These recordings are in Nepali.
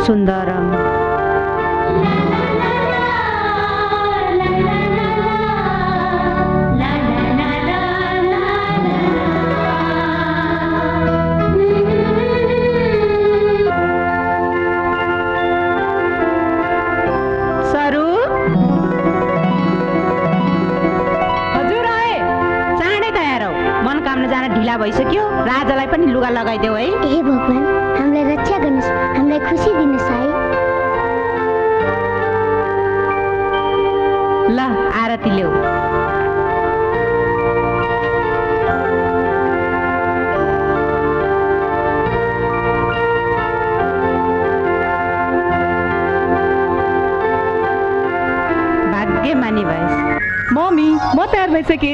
सुन्दरम भइसक्यो राजालाई पनि लुगा लगाइदेऊ है। हे भगवान हामीलाई रक्षा गर्नुस्, हामीलाई खुसी दिनुस् है। ल आरती ल्याऊ। भाग्यमानी भएस। मम्मी म तयार भइसके।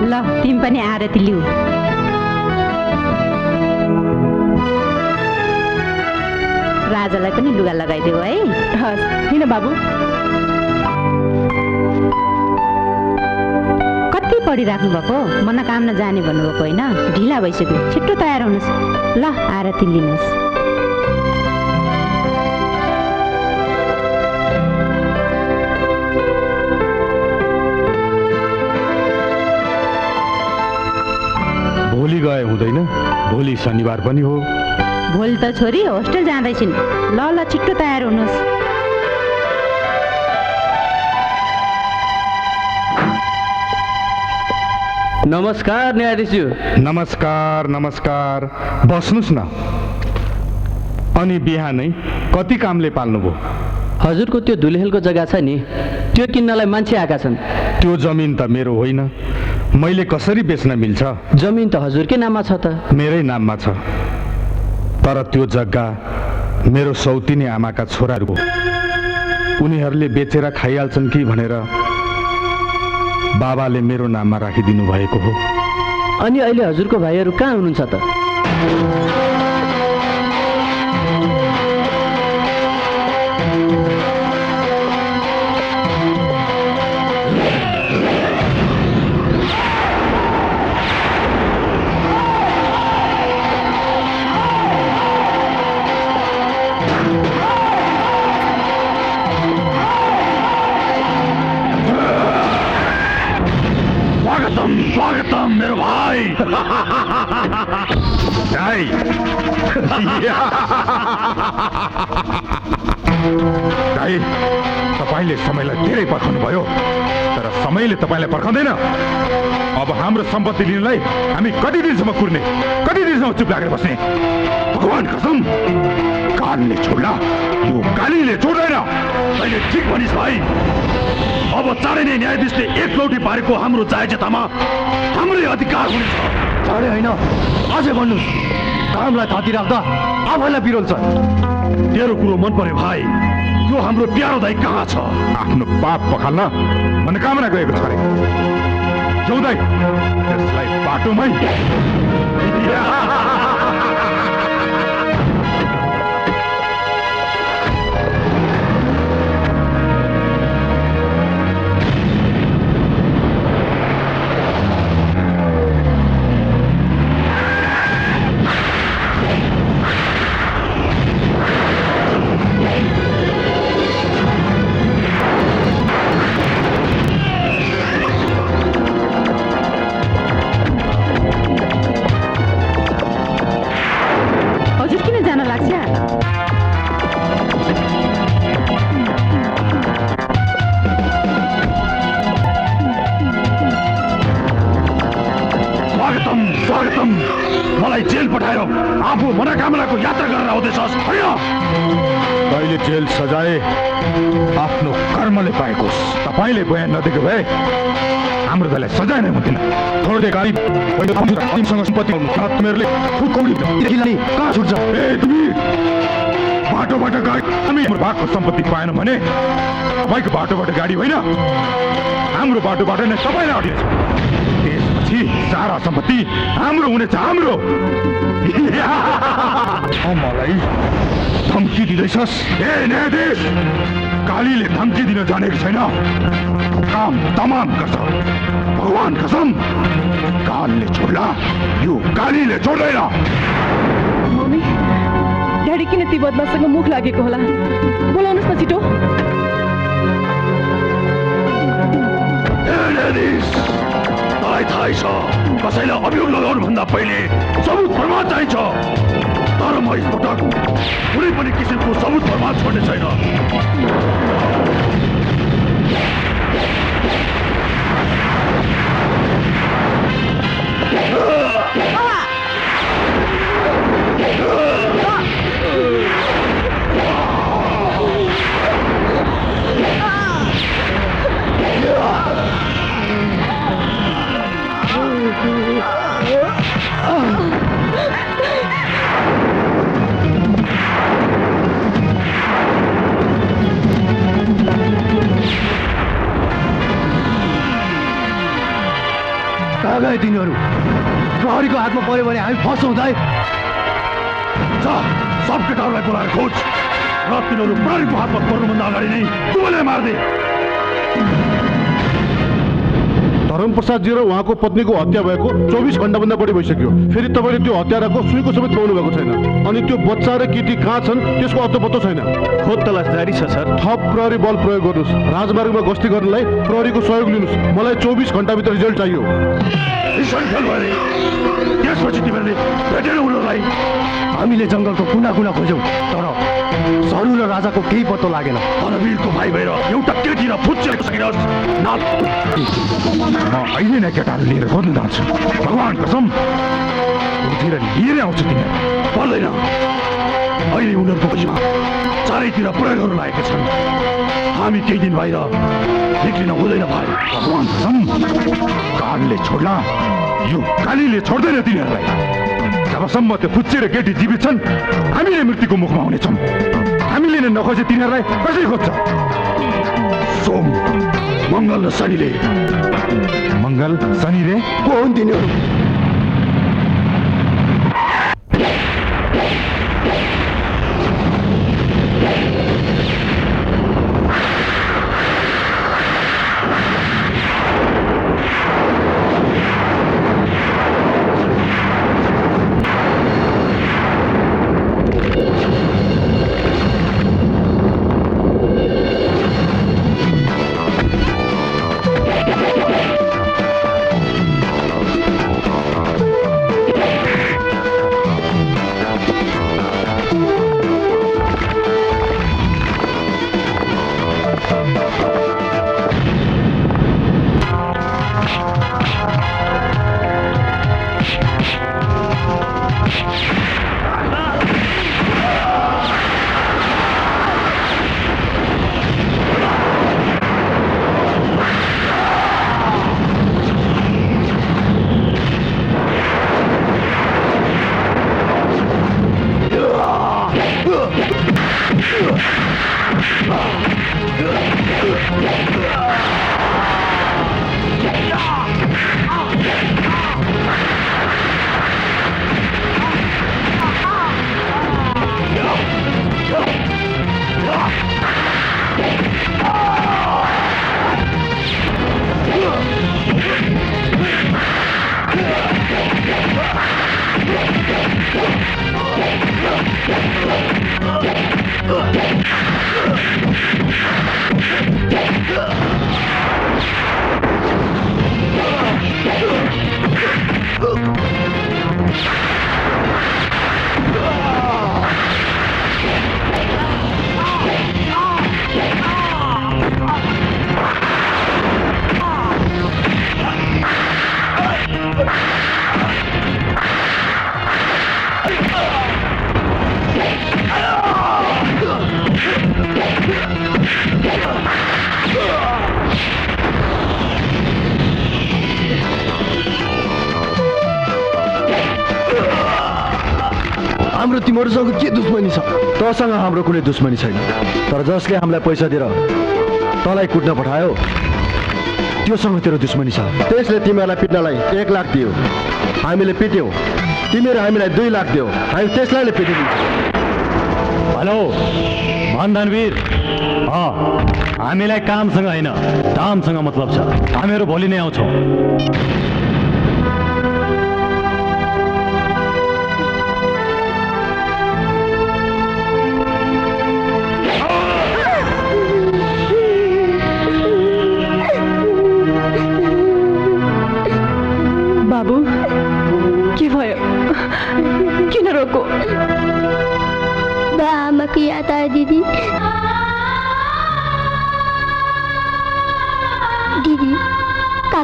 ल तिमी पनि आरती लिऊ। राजालाई पनि लुगा लगाइदेऊ है। हस् किन बाबु। कति पढिराख्नु भएको, मनोकामना जाने भन्नुभएको होइन, ढिला भइसक्यो, छिट्टो तयार हुनुहोस्। ल आरती लिनुहोस्। भोलि गए हुँदैन, भोलि शनिबार पनि हो। भोलि त छोरी होस्टेल जाँदैछिन्। ल ल छिट्टो तयार हुनुहोस्। नमस्कार न्यायाधीशज्यू। नमस्कार नमस्कार, बस्नुस् न। अनि बिहानै कति कामले पाल्नुभयो? हजुरको त्यो धुलेहेलको जग्गा छ नि, त्यो किन्नलाई मान्छे आएका छन्। त्यो जमिन त मेरो होइन, मैले कसरी बेच्न मिल्छ? जमिन त हजुरकै नाममा छ त। मेरै नाममा छ, तर त्यो जग्गा मेरो सौतिनी आमाका छोराहरूको। उनीहरूले बेचेर खाइहाल्छन् कि भनेर बाबाले मेरो नाममा राखिदिनु भएको हो। अनि अहिले हजुरको भाइहरू कहाँ हुनुहुन्छ त? स्वागतम मेरो भाइ। तपाईले समयलाई धेरै पर्खाउनु भयो, तर समयले तपाईलाई पर्खाउँदैन। अब हाम्रो सम्पत्ति लिनलाई हामी कति दिनसम्म कुर्ने, कति दिनसम्म चुप लागेर बस्ने? भगवान कसम कानले छोड्ला, यो गालीले छोड्दैन। तैँले ठिक भनिस् भाइ। अब चाँडै नै न्यायाधीशले एकलौटी पारेको हाम्रो जायजतामा हाम्रै अधिकार हुनेछ। चाँडै होइन, अझै भन्नुहोस्। कामलाई थाती राख्दा आफैलाई विरोध छ। तेरो कुरो मन पर्यो भाइ। यो हाम्रो प्यारो दाइ कहाँ छ? आफ्नो पाप पखाल्न मनोकामना गएको छ रे। जाऊ दाइ, त्यसलाई बाटोमै। मलाई जेल पठाएर आफू मनोकामनाको यात्रा गरेर आउँदैछस् होइन? तैँले जेल सजाए आफ्नो कर्मले पाएकोस्। तपाईँले बयान नदिएको भए हाम्रो दाइलाई सजाय नै हुन्थेन। छोड्दे गाडी हामीसँग सम्पत्ति तिमीहरूले कहाँ छुट्छ? बाटोबाट गाडी हामी भागको सम्पत्ति पाएन भने तपाईँको बाटोबाट गाडी होइन, हाम्रो बाटोबाट नै सबैलाई अडिन्छ। त्यसपछि सारा सम्पत्ति हाम्रो हुनेछ, हाम्रो। मलाई धम्की दिँदैछस्? ए न्यायाधीश, कालीले धम्की दिन जानेको छैन, काम तमाम गर्छ। भगवान कसम कालले छोड्ला, यो कालीले छोड्दैन। ड्याडी किन ती बदमाससँग मुख लागेको होला बोलाउनुहोस् न छिटो तँलाई थाहै छ कसैलाई अभियोग लगाउनुभन्दा पहिले सबुत प्रमाण चाहिन्छ तर म यसपटक कुनै पनि किसिमको सबुत प्रमाण छोड्ने छैन कहाँ गए तिनीहरू प्रहरीको हातमा पर्यो भने हामी फस्छौँ दाइ सब केटाहरूलाई बोलाएर खोज र तिनीहरू प्रहरीको हातमा पर्नुभन्दा अगाडि नै तुमले मार्दे धर्मप्रसादजी र उहाँको पत्नीको हत्या भएको 24 घण्टाभन्दा बढी भइसक्यो फेरि तपाईँले त्यो हत्याराको सुईको समेत पाउनु भएको छैन अनि त्यो बच्चा र केटी कहाँ छन् त्यसको अत्तो छैन खोज तलास जारी छ सर थप प्रहरी बल प्रयोग गर्नुहोस् राजमार्गमा गस्ती गर्नलाई प्रहरीको सहयोग लिनुहोस् मलाई 24 घण्टाभित्र रिजल्ट चाहियो त्यसपछि तिमीहरूले भेटेन उनीहरूलाई हामीले जङ्गलको कुना कुना खोज्यौँ तर सरू र राजाको केही पत्तो लागेन रणवीरको भाइ भएर एउटा केटी र फुच्चेको सकिनुहोस् म अहिले नै केटाहरू लिएर खोज्न जान्छु भगवान् कसम उतिर लिएर आउँछु तिनीहरू पर्दैन अहिले उनीहरूको खोजीमा चारैतिर प्रयोगहरू लागेका छन् हामी केही दिन बाहिर निक्लिन हुँदैन भाइ भगवान् कसम कालले छोड्ला यो कालीले छोड्दैन तिनीहरूलाई जबसम्म त्यो फुच्चे र केटी जीवित छन् हामीले मृत्युको मुखमा हुनेछौँ हामीले नै नखोजे तिनीहरूलाई कसरी खोज्छ सोम मङ्गल र शनिले मङ्गल शनि रे को हुन् तिनीहरू हाम्रो तिमीहरूसँग के दुश्मनी छ तँसँग हाम्रो कुनै दुश्मनी छैन तर जसले हामीलाई पैसा दिएर तँलाई कुट्न पठायो त्योसँग तेरो दुश्मनी छ त्यसले तिमीहरूलाई पिट्नलाई 1 लाख दियो हामीले पिट्यौँ तिमीहरू हामीलाई 2 लाख दियो हामी त्यसलाई नै पिटिदिन्छौँ हेलो भनदानवीर हामीलाई कामसँग होइन दामसँग मतलब छ हामीहरू भोलि नै आउँछौँ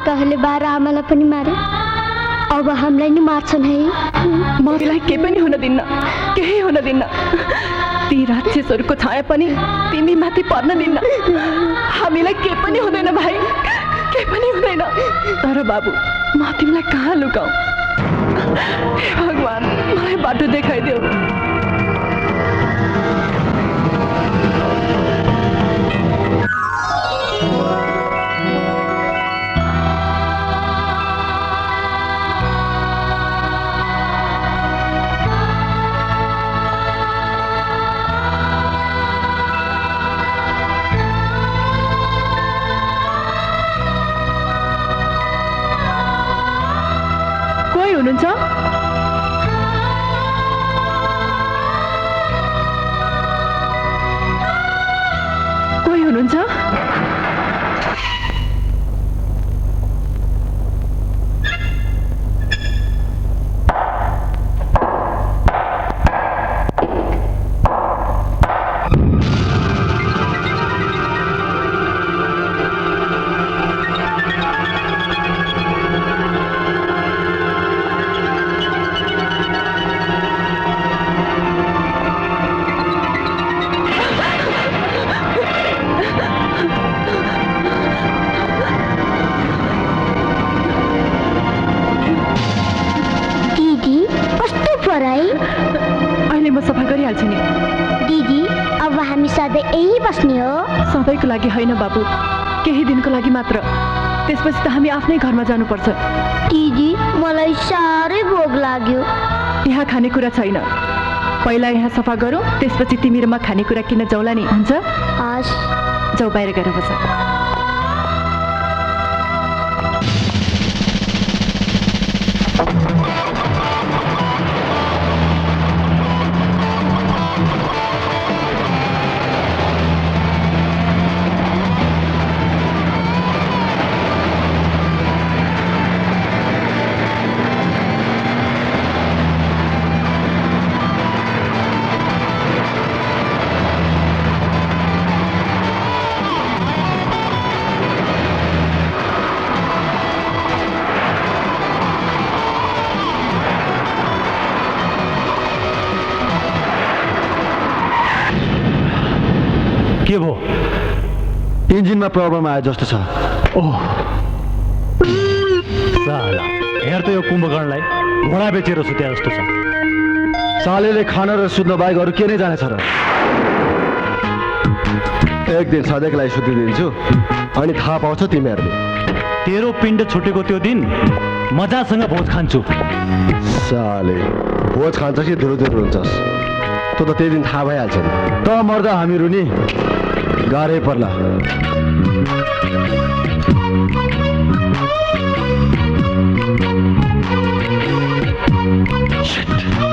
काकाहरूले 12 आमालाई पनि मारे, अब हामीलाई नि मार्छन् है। म तिमीलाई केही पनि हुन दिन्न, केही हुन दिन्न। ती राक्षसहरूको छाया पनि तिमी माथि पर्न दिन्न। हामीलाई केही पनि हुँदैन भाइ, केही पनि हुँदैन। तर बाबु, म तिमीलाई कहाँ लुकाऊ? हे भगवान्, मलाई बाटो देखाइदेऊ। कोही हुनुहुन्छ? कोही हुनुहुन्छ? अहिले म सफा गरिहाल्छु नि। दिदी, अब हामी सधैँ यही बस्ने हो? सधैँको लागि होइन बाबु, केही दिनको लागि मात्र। त्यसपछि त हामी आफ्नै घरमा जानुपर्छ। दिदी, मलाई साह्रै भोक लाग्यो। यहाँ खानेकुरा छैन। पहिला यहाँ सफा गरौँ, त्यसपछि तिमी र म खानेकुरा किन्न जाउँला नि, हुन्छ? हस्। जाऊ, बाहिर गएर बस। के भो? इन्जिनमा प्रब्लम आयो जस्तो छ। ओह साला, हेर त यो कुम्भकर्णलाई घोडा बेचेर सुत्या जस्तो छ। सालेले खान र सुत्न बाहेक अरू के नै जानेछ र? एक दिन सधैँको लागि सुतिदिन्छु, अनि थाहा पाउँछ तिमीहरूले। तेरो पिण्ड छुटेको त्यो दिन मजासँग भोज खान्छु। साले, भोज खान्छ कि धुरुधुरु हुन्छस्? तँ त त्यही दिन थाहा भइहाल्छ नि। त मर्दा हामीहरू नि गाह्रै पर्ला।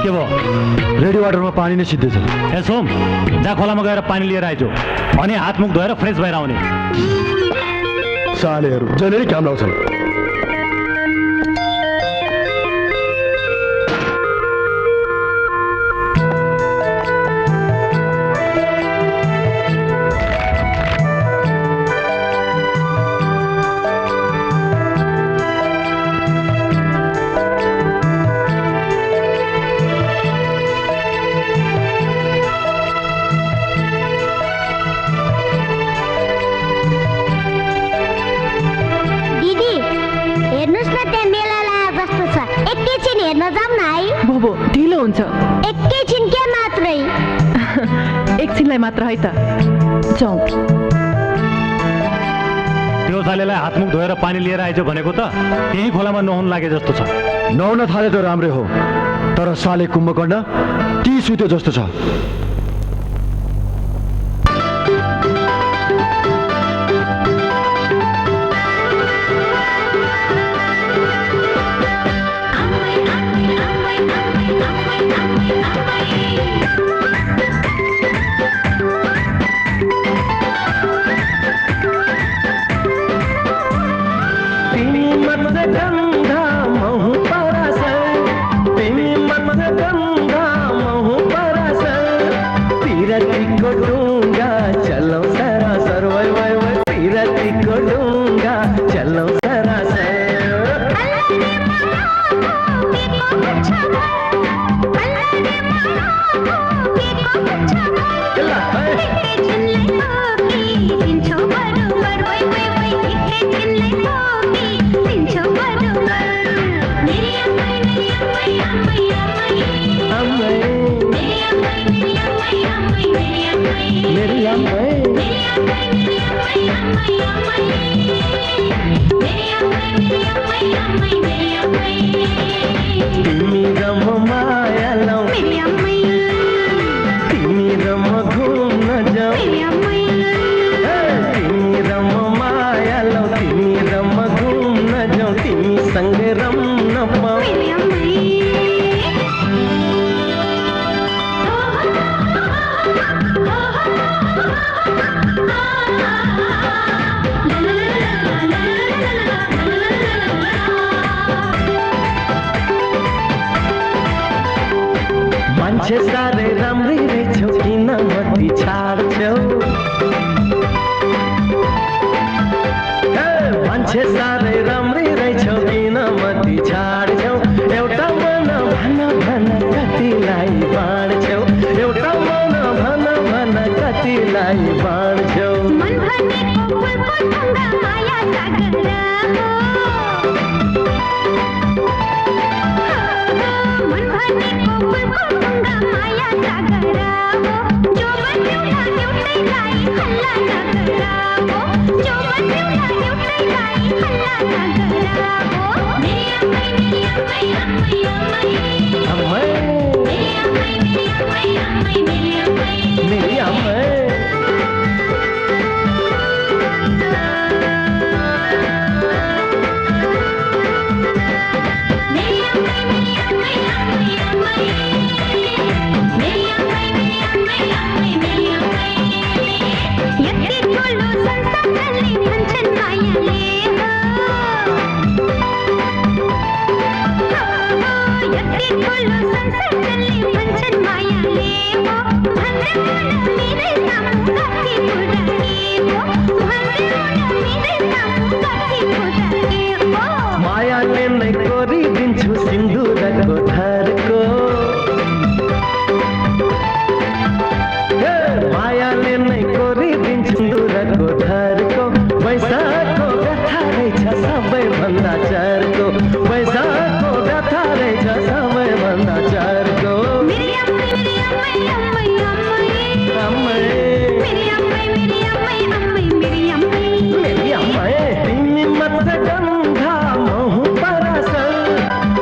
के भयो? रेडी वाटरमा पानी नै सिद्धेछ। ए सोम, जा खोलामा गएर पानी लिएर आइजो, अनि हात मुख धोएर फ्रेस भएर आउने। सालेहरू जहिले काम लाउँछन्। भोबो, ढिलो हुन्छ। एकैछिन के मात्रै? एकछिनलाई मात्र है त। जाउँ। त्यो सालेलाई हात मुख धोएर पानी लिएर आइजो भनेको त त्यही खोलामा नुहाउन लागे जस्तो छ। नुहाउन थाले त राम्रै हो, तर साले कुम्भकर्ण ती सुत्यो जस्तो छ। तिमी र म माया लौ तिमी र म घुम्न जाऊ तिमी र म माया लौ तिमी र म घुम्न जाऊ तिमी सँगै रम्न पाऊ मान्छे साह्रै राम्रै रहेछौ किन मती छाड्छौ मान्छे साह्रै राम्रै रहेछौ किन मती छाड्छौ एउटा मन भन भन कतिलाई बाँड्छौ एउटा मन भन भन कतिलाई बाँड्छौ मन भनेको फुलको ढुङ्गा माया सागर हो मन भनेको फुलको ढुङ्गा माया सागर हो जो बन्युला एउटैलाई हल्ला नगर हो जो बन्युला एउटैलाई हल्ला नगर हो मेरी अम्मै मेरी अम्मै अम्मै अम्मै अम्मै मेरी अम्मै मेरी अम्मै मेरी अम्मै मायाले नै कोरिदिन्छु सिन्दुरको थरको मायाले नै कोरिदिन्छु सिन्दुरको थरको पैसाको व्यथा रहेछ सबैभन्दा चर्को पैसाको व्यथा रहेछ सबैभन्दा चर्को मेरी अम्मै तिमी मात्र गन्धा महु परासर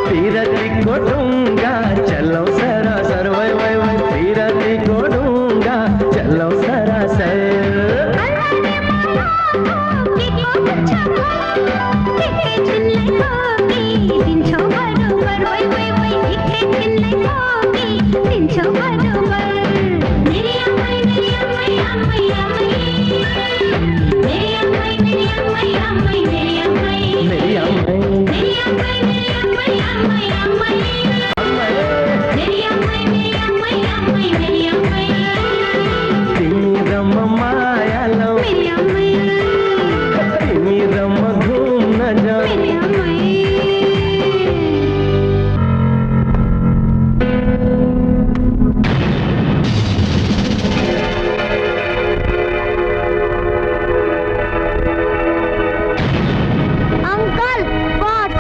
पिरतीको ढुङ्गा चलौ सरासर वै वै वै पिरतीको ढुङ्गा चलौ सरासर मेरी अम्मै तिमी र म माया लौ तिमी र म घुम्न जाऊ अंकल बॉस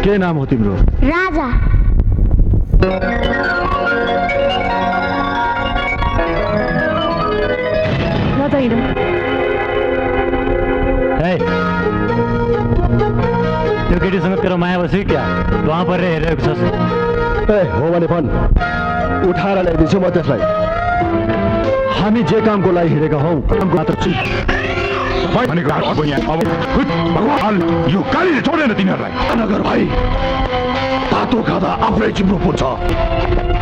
के नाम हो तिम्रो राजा त्यो केटीसँग तेरो माया बस्यो क्या वहाँ परेर हेरेको छस् ए हो भने भन् उठाएर ल्याइदिन्छु म त्यसलाई हामी जे कामको लागि हिँडेका हौ कामको मात्र छु भनेको अब यहाँ अब भगवान् यो कालीले छोडेन तिनीहरूलाई नगर भाइ तातो खाँदा आफ्नै चिम्रो पुग्छ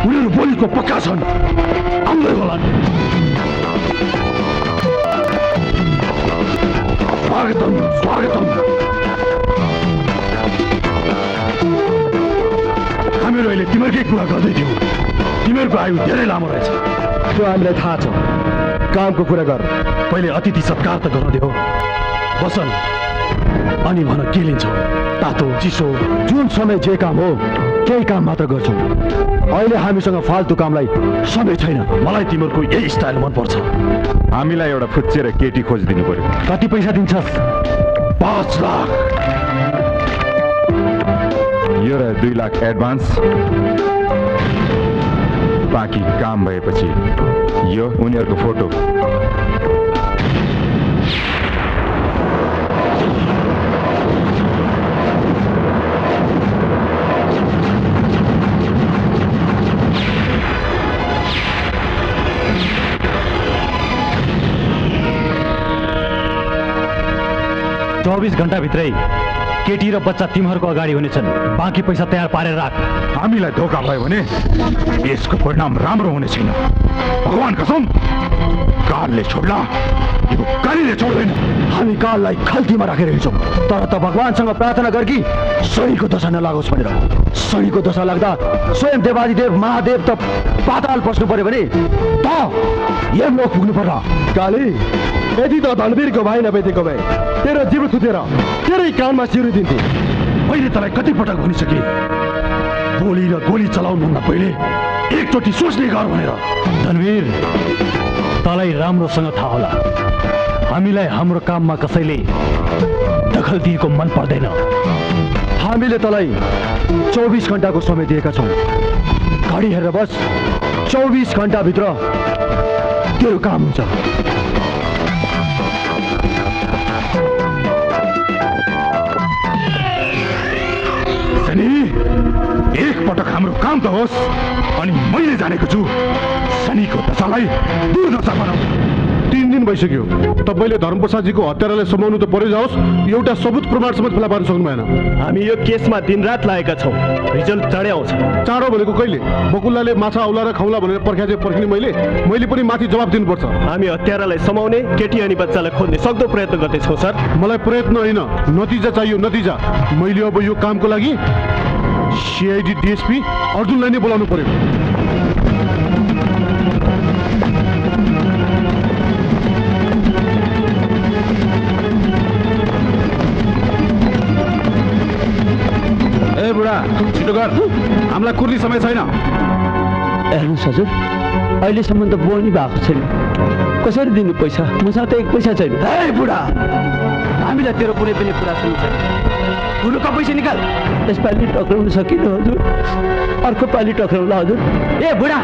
उनीहरू बोलीको पक्का छन् आउँदै होलान् स्वागतम स्वागतम हामीहरू अहिले तिमीहरूकै कुरा गर्दै थियौँ तिमीहरूको आयु धेरै लामो रहेछ त्यो हामीलाई थाहा छ कामको कुरा गर पहिले अतिथि सत्कार त गर्न देऊ बसन अनि भन के लिन्छौ तातो चिसो जुन समय जे काम हो केही काम मात्र गर्छौँ अहिले हामीसँग फाल्तु कामलाई समय छैन मलाई तिमीहरूको यही स्टाइल मनपर्छ हामीलाई एउटा फुच्चे र केटी खोजिदिनु पर्यो कति पैसा दिन्छस् 5 लाख यो 2 लाख एडभान्स बाँकी काम भएपछि यो उनीहरूको फोटो। चौबीस घण्टा भित्रै केटी र बच्चा तिमीहरूको अगाडि हुनेछन्। बाँकी पैसा तयार पारेर राख। हामीलाई धोका भयो भने यसको परिणाम राम्रो हुने छैन। भगवान कसम कालले छोड्ला, यो कालीले छोड्दैन। हामी काललाई खल्तीमा राखेर हिँड्छौँ, तर त भगवानसँग प्रार्थना गर कि शनिको दशा नलागोस् भनेर। शनिको दशा लाग्दा स्वयं देवादिदेव महादेव त पाताल पस्नु पर्यो भने त यमलोक पुग्नु पर्ला। काली, यदि त धनवीरको भाइ नभेटेको भए तेरो जिब्रो थुतेर तेरै कानमा सिउरी दिन्थे। मैले तँलाई कति पटक भनिसके, गोली र गोली चलाउनुभन्दा पहिले एकचोटि सोच्ने गर भनेर। धनवीर, तँलाई राम्रोसँग थाहा होला हामीलाई हाम्रो काममा कसैले दखल दिएको मन पर्दैन। हामीले तँलाई 24 घण्टाको समय दिएका छौँ। घडी हेरेर बस, 24 घण्टाभित्र तेरो काम हुन्छ। एक पटक हाम्रो काम त होस्, अनि मैले जानेको छु शनिको दशालाई दुर्दशा बनाऊ। 3 दिन भइसक्यो, तपाईँले धर्मप्रसादजीको हत्यारालाई समाउनु त परै जाओस्, एउटा सबुत प्रमाण समेत फेला पार्न सक्नु भएन। हामी यो केसमा दिनरात लागेका छौँ, रिजल्ट चाँडै आउँछ। चाँडो भनेको कहिले? बकुल्लाले माछा औला र खाउला भनेर पर्ख्या चाहिँ पर्खिने मैले पनि माथि जवाब दिनुपर्छ। हामी हत्यारालाई समाउने, केटी अनि बच्चालाई खोज्ने सक्दो प्रयत्न गर्दैछौँ सर। मलाई प्रयत्न होइन, नतिजा चाहियो, नतिजा। मैले अब यो कामको लागि सीआईडी डीएसपी अर्जुनलाई नै बोलाउनु पर्यो। ए बुढा, छिटो गर, हामीलाई कुर्ने समय छैन। हेर्नुहोस् हजुर, अहिलेसम्म त बोल्नै भएको छैन। कसरी दिनु पैसा? मसँग त एक पैसा छैन। हे बुढा, हामीलाई तेरो कुनै पनि कुरा सुन्नु छैन। बुढोका पैसा निकाल। यसपालि टक्राउन सकिनँ हजुर, अर्को पालि टक्राउला हजुर। ए बुढा,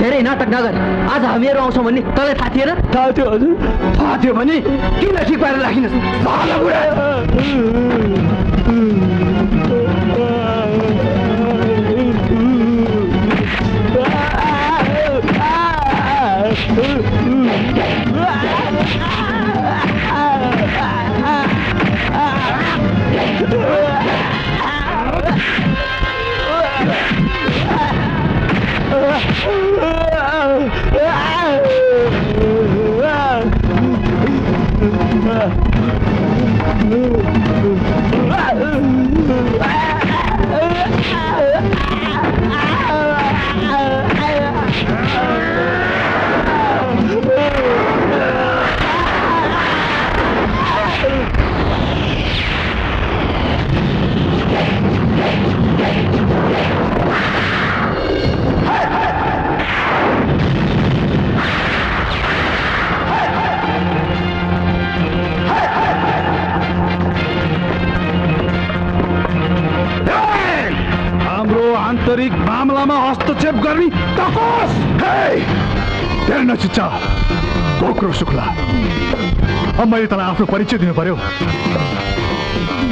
धेरै नाटक नगर। आज हामीहरू आउँछौँ भन्ने तँलाई थाहा थिएन? थाहा थियो हजुर। थाहा थियो भने किन ठिक पारेर राखिनुहोस्। आन्तरिक मामलामा हस्तक्षेप गर्ने तकोस। तेरो नचिच्चा कोक्रो शुक्ला, अब मैले तँलाई आफ्नो परिचय दिनु पर्यो।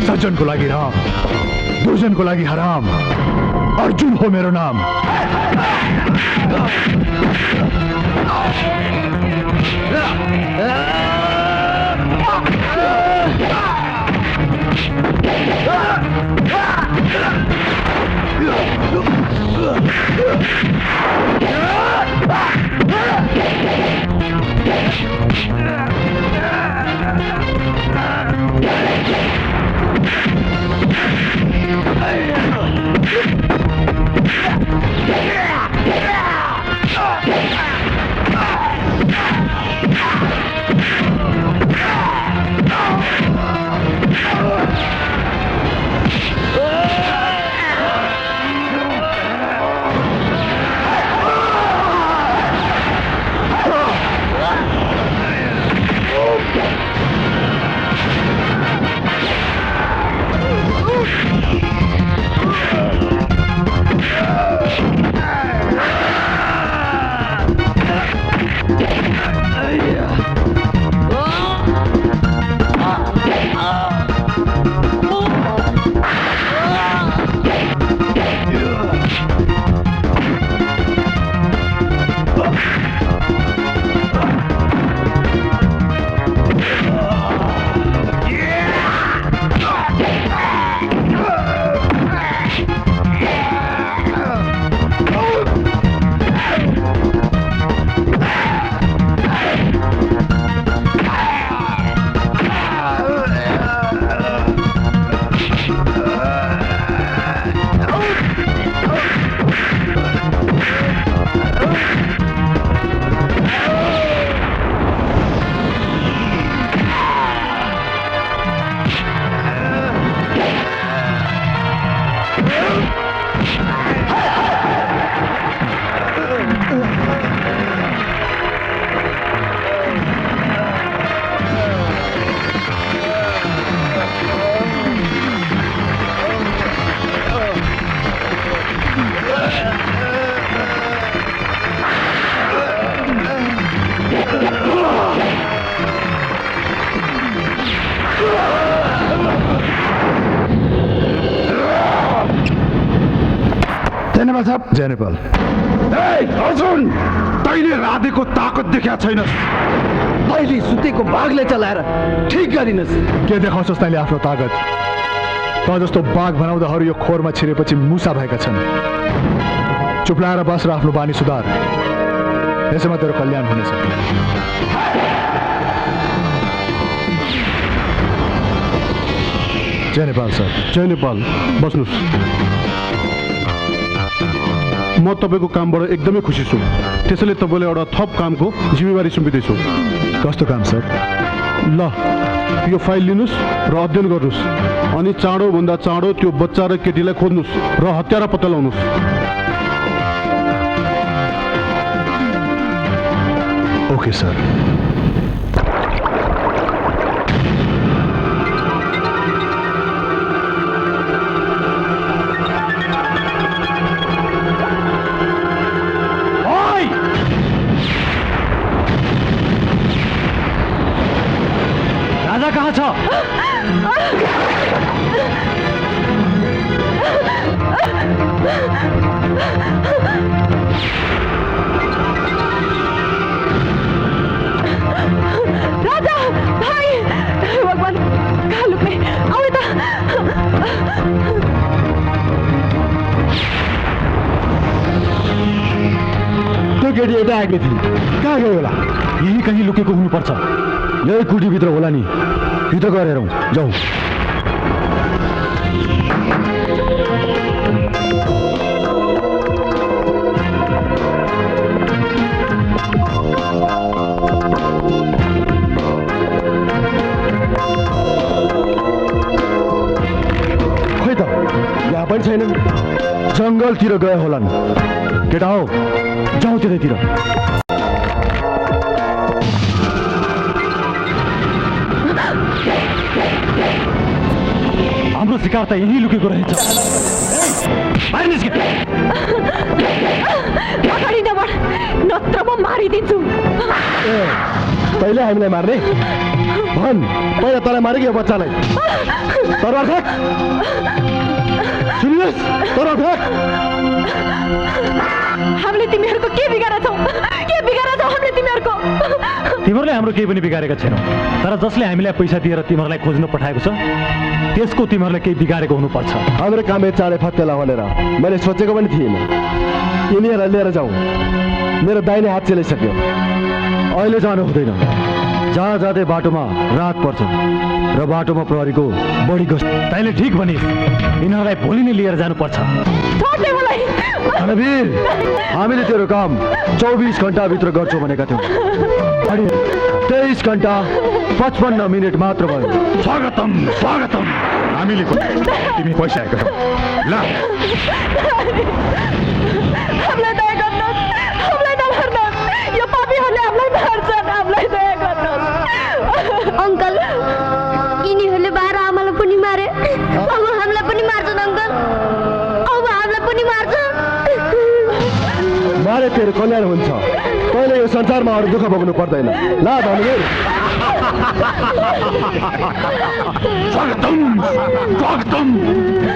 सज्जनको लागि राम, दुर्जनको लागि हराम। अर्जुन हो मेरो नाम। Yeah! नेपाल साहब जय नेपाल अर्जुन तैँले राधेको ताकत देखा छैनस् अहिले सुतेको बाघले चलाएर ठिक गरिनस् के देखाउँछस् तैँले आफ्नो ताकत त जस्तो बाघ बनाउँदाहरू यो खोरमा छिरेपछि मुसा भएका छन् चुप्लाएर बस र आफ्नो बानी सुधार यसैमा तेरो कल्याण हुनेछ जय नेपाल सर जय नेपाल बस्नुहोस् म तपाईँको कामबाट एकदमै खुसी छु त्यसैले तपाईँले एउटा थप कामको जिम्मेवारी सुम्पिँदैछु कस्तो काम सर ल यो फाइल लिनुहोस् र अध्ययन गर्नुहोस् अनि चाँडोभन्दा चाँडो त्यो बच्चा र केटीलाई खोज्नुहोस् र हत्यारा पत्ता लगाउनुहोस् ओके सर राजा कहाँ छ राजा भाइ भगवान कहाँ लुक्ने आऊ यता त्यो केटी यता आएकी थिए कहाँ गयो होला यही कहीँ लुकेको हुनुपर्छ यही कुटीभित्र होला नि भित्र गएर हेरौँ जाउँ खोइ त यहाँ पनि छैन जङ्गलतिर गए होलान् केटा हो जाउँ त्यतैतिर हाम्रो शिकार त यही लुकेको रहेछ अगाडि नबढ नत्र म मारिदिन्छु पहिले हामीलाई मार्ने भन पहिला तँलाई मारे कि यो बच्चालाई तरवार फ्याँक सुन्नुहोस् तरवार फ्याँक हामीले तिमीहरूको के बिगारेछौ हामीले तिमीहरूको तिमीहरूले हाम्रो केही पनि बिगारेका छैनौ तर जसले हामीलाई पैसा दिएर तिमीहरूलाई खोज्न पठाएको छ त्यसको तिमीहरूले केही बिगारेको हुनुपर्छ हाम्रो काम चाँडै फत्तेला भनेर मैले सोचेको पनि थिएन यिनीहरूलाई लिएर जाउँ मेरो दाहिने हात चलिसक्यो अहिले जानु हुँदैन जहाँ जाँदै बाटोमा रात पर्छ र बाटोमा प्रहरीको बढी गस्त तैँले ठिक भनिस् यिनीहरूलाई भोलि नै लिएर जानुपर्छ रणवीर हामीले तेरो काम 24 घण्टाभित्र गर्छौँ भनेका थियौँ 23 घण्टा 55 मिनट मात्र भयो स्वागतम स्वागतम हामीले तिमी पैसा आएको छौ ल हामीलाई दया गर्नुहोस् हामीलाई नमार्नुहोस् यो पापीहरूले हामीलाई मार्छन् हामीलाई दया गर्नुहोस् अङ्कल यिनीहरूले बाह्र आमालाई पनि मारे अब हामीलाई पनि मार्छन् अङ्कल अब हामीलाई पनि मार्छ मारे तेरो कल्याण हुन्छ तैँले यो संसारमा अरू दुःख भोग्नु पर्दैन ल धनुवीर स्वागतम स्वागतम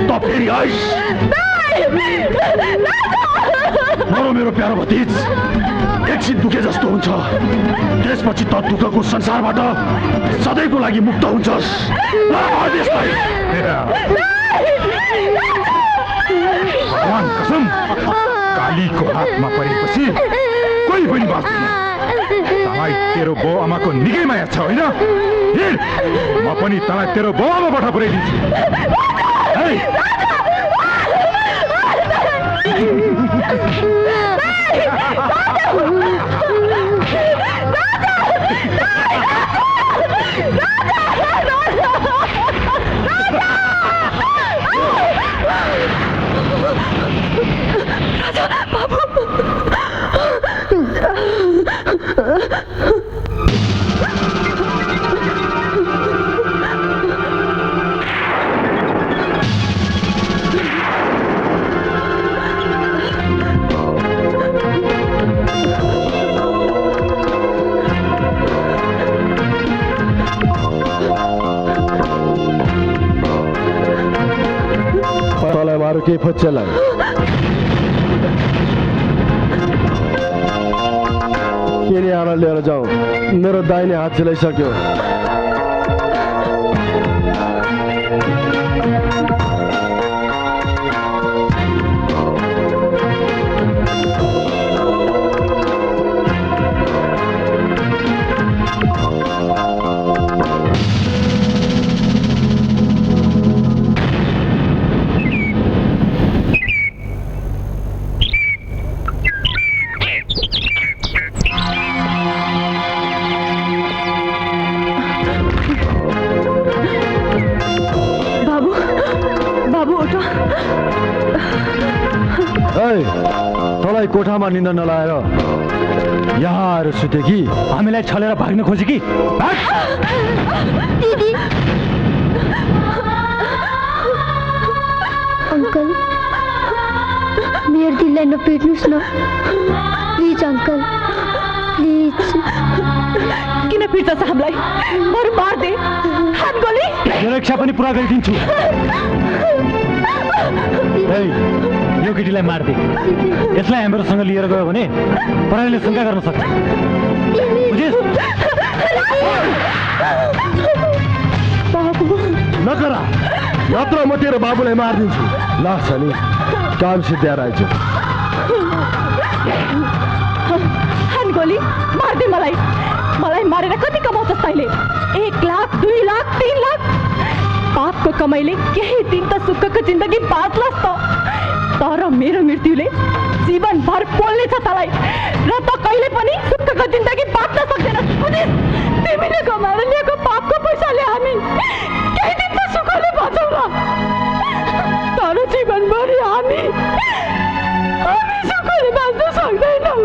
त फेरि आइस मेरो प्यारो भतिज एकछिन दुखे जस्तो हुन्छ त्यसपछि त दुःखको संसारबाट सधैँको लागि मुक्त हुन्छस् भगवान कसम कालीको हातमा परेपछि कोही पनि बाँच्दैन तँलाई तेरो बाउ आमाको निकै माया छ होइन म पनि तँलाई तेरो बाउ आमाबाट पुर्याइदिन्छु तँलाई मारु केही फच्चेलाई केली आमा लिएर जाऊ मेरो दाहिने हात सिलाइसक्यो तँलाई कोठामा निन्द नलाएर यहाँ आएर सुते कि हामीलाई छलेर भाग्न खोजे कि दिदी अंकल मेरो दिललाई नपिट्नुस् न प्लिज अंकल प्लिज किन पिट्छस् हामीलाई बरु मार्दे हात गोली मेरो इच्छा पनि पुरा गरिदिन्छु यो केटीलाई मार्दे यसलाई हामीहरूसँग लिएर गयो भने पराईले शङ्का गर्न सक्छ बुझिस् नकरा नत्र म तेरो बाबुलाई मारिदिन्छु ल सनी काम सिद्ध्याएर आइज हात गोली मार्दे मलाई मारेर कति कमाउँछस् तैँले 1 लाख 2 लाख 3 लाख पापको कमाइले केही दिन त सुखको जिन्दगी बाँच्लस् त तर मेरो मृत्युले जीवनभर पोल्नेछ तँलाई र त कहिले पनि सुखको जिन्दगी बाँच्न सक्दैनस् बुझिस् तिमीले कमाएर ल्याएको पापको पैसाले हामी केही दिन त सुखले बचाउला तर जीवनभरि हामी सुखले बाँच्न सक्दैनौँ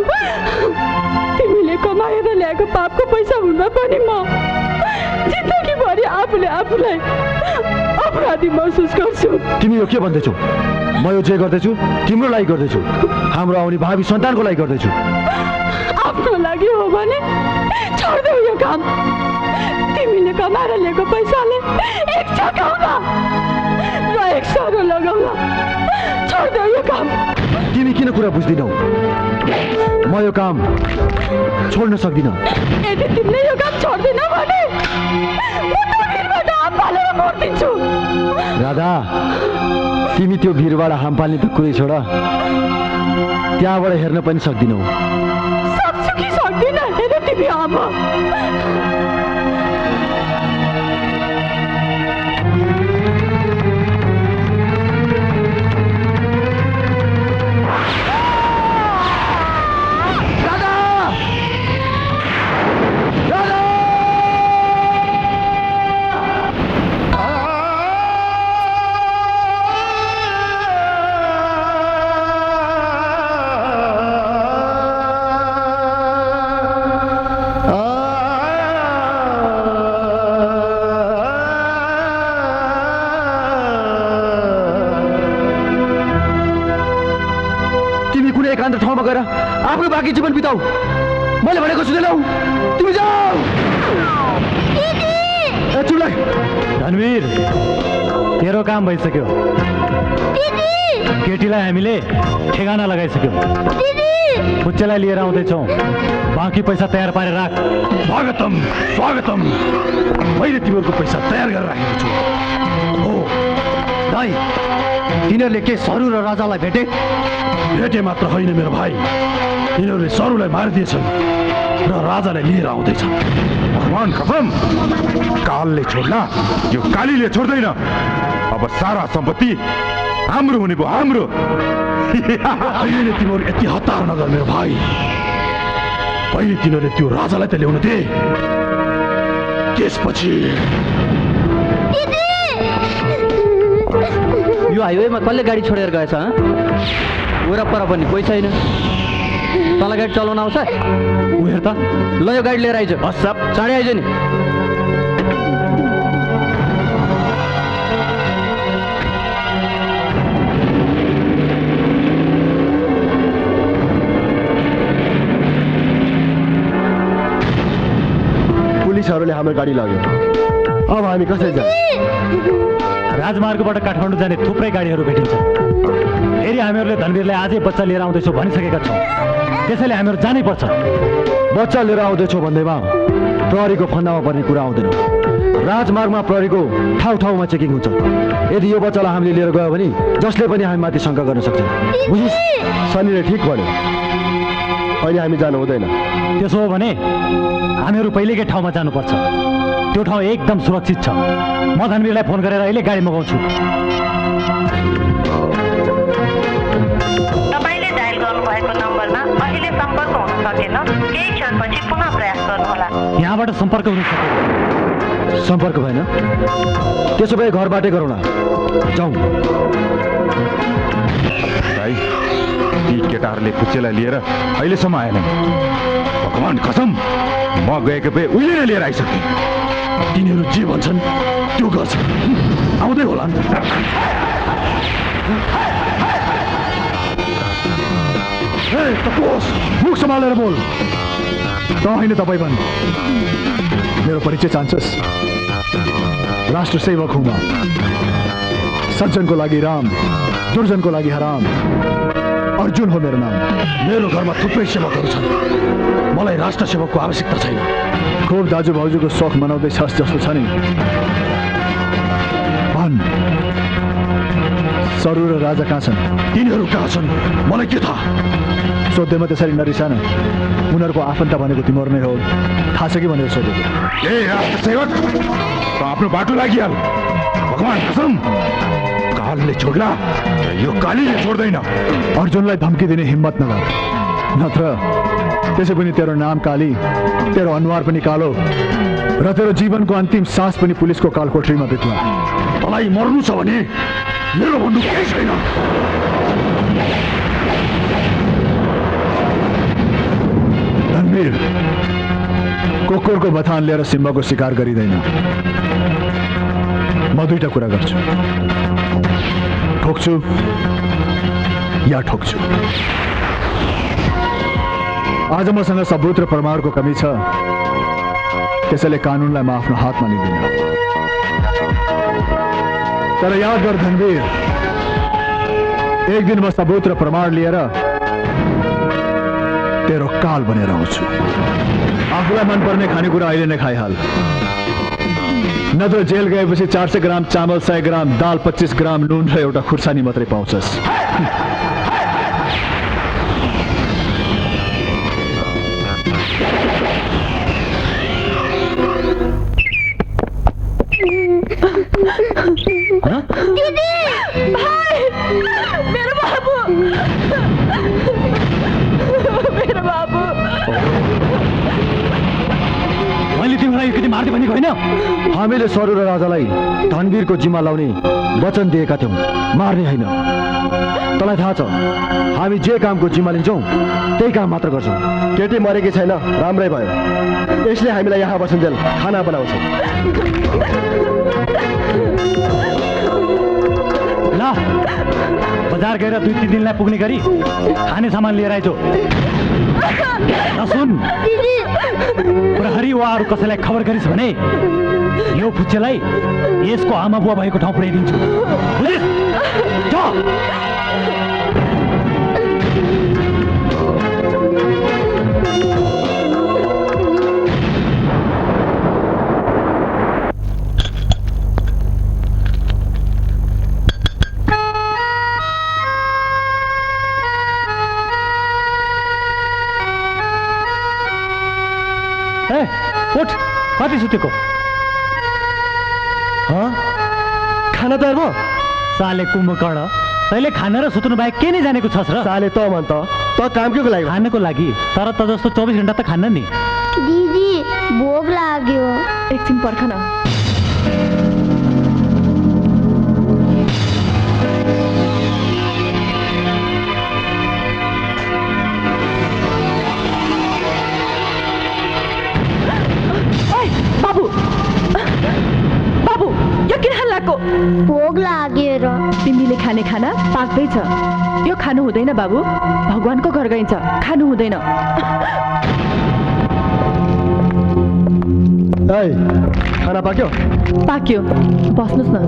तिमीले कमाएर ल्याएको पापको पैसा हुँदा पनि म जिन्दगीभरि आफूलाई अपराधी महसुस गर्छु तिमी यो के भन्दैछौ म यो जे गर्दैछु तिम्रो लागि गर्दैछु हाम्रो आउने भावी सन्तानको लागि गर्दैछु आफ्नो लागि हो भने छोड्देऊ यो काम तिमीले कमाएर ल्याएको पैसाले एक छकाउला र एक सरो लगाउला छोड्देऊ यो काम तिमी किन कुरा बुझ्दिनौ म यो काम छोड्न सक्दिनँ यदि तिमीले यो काम छोड्दिन भने म त भिरबाट हाम फालेर मर्दिन्छु राधा तिमी त्यो भिरबाट हाम फाल्ने त कुरै छोड त्यहाँबाट हेर्न पनि सक्दिनौ सक्छु कि सक्दिन हेर तिमी आमा ठाउँमा गएर आफ्नो बाँकी जीवन बिताऊ मैले भनेको सुनेनौ तिमी जाऊ चुलाई रणवीर तेरो काम भइसक्यो केटीलाई हामीले ठेगाना लगाइसक्यौँ बुच्चेलाई लिएर आउँदैछौँ बाँकी पैसा तयार पारेर राख स्वागतम मैले तिमीहरूको पैसा तयार गरेर राखेको छु हो दाइ तिनीहरूले के सरू र राजालाई भेटे मात्र होइन मेरो भाइ तिनीहरूले सरूलाई मारिदिएछन् र राजालाई लिएर आउँदैछ भगवान कसम कालले छोड्ला यो कालीले छोड्दैन अब सारा सम्पत्ति हाम्रो हुने भयो हाम्रो अहिले तिमीहरू यति हतार नगर मेरो भाइ पहिले तिनीहरूले त्यो राजालाई त ल्याउनु दे त्यसपछि यो हाइवेमा कसले गाडी छोडेर गएछ वरपर पनि कोही छैन तँलाई गाडी चलाउन आउँछ उ हेर त ल यो गाडी लिएर आइज हस् चाँडै आइज नि पुलिसहरूले हाम्रो गाडी लग्यो अब हामी कसरी जान्छौँ राजमार्गबाट काठमाडौँ जाने थुप्रै गाडीहरू भेटिन्छ। फेरि हामीहरूले धनवीरलाई आजै बच्चा लिएर आउँदैछौँ भनिसकेका छौँ, त्यसैले हामीहरू जानै पर्छ। बच्चा लिएर आउँदैछौ भन्दैमा प्रहरीको फन्दामा पर्ने कुरा आउँदैन। राजमार्गमा प्रहरीको ठाउँ ठाउँमा चेकिङ हुन्छ। यदि यो बच्चालाई हामीले लिएर गयो भने जसले पनि हामी माथि शङ्का गर्न सक्छ। बुझिस्? शनिले ठिक भन्यो, अहिले हामी जानु हुँदैन। त्यसो हो भने हामीहरू पहिलेकै ठाउँमा जानुपर्छ। त्यो ठाउँ एकदम सुरक्षित छ। म धनवीरलाई फोन गरेर अहिले गाडी मगाउँछु। तपाईँले डायल गर्नुभएको नम्बरमा अहिले सम्पर्क हुन सकेन। केही क्षणपछि पुनः प्रयास गर्नुहोला। यहाँबाट सम्पर्क हुन सक्यो? सम्पर्क भएन? त्यसो भए घरबाटै गरौँ न। जाउँ। भाइ ती केटाहरूले फुच्चेलाई लिएर अहिलेसम्म आएन। भगवान् कसम म गएको भए उहिले नै लिएर आइसकेँ। तिनीहरू जे भन्छन् त्यो गर्छ। आउँदै होला नि। मुख सम्हालेर बोल। त होइन तपाईँ भन्। मेरो परिचय चाहन्छस्? राष्ट्र सेवक हुँ म। सज्जनको लागि राम, दुर्जनको लागि हराम। अर्जुन हो मेरो नाम। मेरो घरमा थुप्रै सेवकहरू छन्। मलाई राष्ट्र सेवकको आवश्यकता छैन। खुब दाजुभाउजूको सोख मनाउँदैछस् जस्तो छ नि। भन्, सरू र राजा कहाँ छन्? तिनीहरू कहाँ छन् मलाई के थाहा? सोध्दैमा त्यसरी नरिसान। उनीहरूको आफन्त भनेको तिमीहरू नै हो। थाहा छ कि भनेर सोधेको। ए राष्ट्र सेवक, त आफ्नो बाटो लागिहाल। भगवान् कसम कालले छोड्ला, यो कालीले छोड्दैन। अर्जुनलाई धम्की दिने हिम्मत नगर, नत्र त्यसै पनि तेरो नाम काली, तेरो अनुहार पनि कालो र तेरो जीवनको अन्तिम सास पनि पुलिसको कालकोठरीमा बित्ला। तँलाई मर्नु छ भने मेरो भन्नु केही छैन। धनवीर, कुकुरको बथान लिएर सिम्बाको शिकार गरिँदैन। म दुईटा कुरा गर्छु, ठोक्छु या ठोक्छु। आज मसँग सबूत र प्रमाणको कमी छ, त्यसैले कानुनलाई म आफ्नो हातमा लिँदिन। तर याद गर धनवीर, एक दिन म सबूत र प्रमाण लिएर तेरो काल बनेर आउँछु। आफूलाई मनपर्ने खानेकुरा अहिले नै खाइहाल, नत्र जेल गएपछि 400 ग्राम चामल, 100 ग्राम दाल, 25 ग्राम नुन र एउटा खुर्सानी मात्रै पाउँछस्। दिदी, भाइ, मेरो बाबु, मेरो बाबु। मैले तिमीलाई यो केटी मार्दै भनेको होइन। हामीले सरू र राजालाई धनवीरको जिम्मा लाउने वचन दिएका थियौँ, मार्ने होइन। तँलाई थाहा छ हामी जे कामको जिम्मा लिन्छौँ त्यही काम मात्र गर्छौँ। केटी मरेकी छैन, राम्रै भयो। यसले हामीलाई यहाँ बसुन्जेल खाना बनाउँछ। ल बजार गएर 2-3 दिनलाई पुग्ने गरी खाने सामान लिएर आइजो। सुन, प्रहरी वा अरू कसैलाई खबर गरिस् भने यो फुच्चेलाई यसको आमा बुवा भएको ठाउँ पुर्याइदिन्छु। उठ, कति सुतेको? खाना तयार भयो? साले कुम्भकर्ण, तैँले खाना र सुत्नु बाहेक के नै जानेको छस् र? साले त भन् त काम के को लागि? खानको लागि। तर त जस्तो 24 घण्टा त खान्न नि। दिदी भोक लाग्यो। एकछिन पर्ख न। बाबु, बाबु, यो किन हल्लाको? भोक लागेर। तिमीले खाने खाना पाक्दैछ। यो खानु हुँदैन बाबु, भगवानको घर गइन्छ, खानु हुँदैन। ऐ खाना पाक्यो? पाक्यो बस्नुहोस् न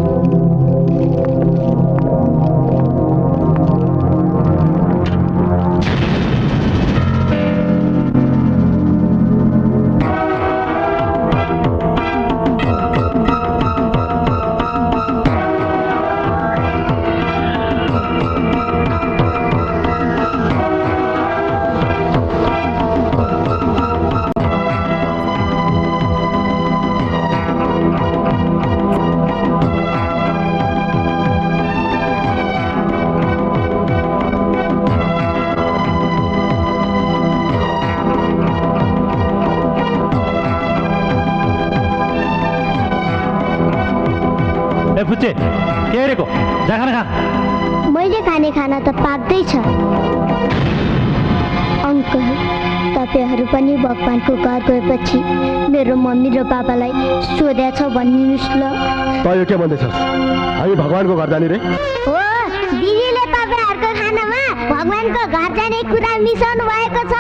फुच्चे के अरेको जा खाना खा मैले खाने खाना त पाक्दैछ अङ्कल तपाईँहरू पनि भगवानको घर गएपछि मेरो मम्मी र बाबालाई सोधेछ भनिदिनुहोस् ल त यो के भन्दैछस् हामी भगवानको घर जाने रे हो दिदीले तपाईँहरूको खानामा भगवानको घर जाने कुरा मिसाउनु भएको छ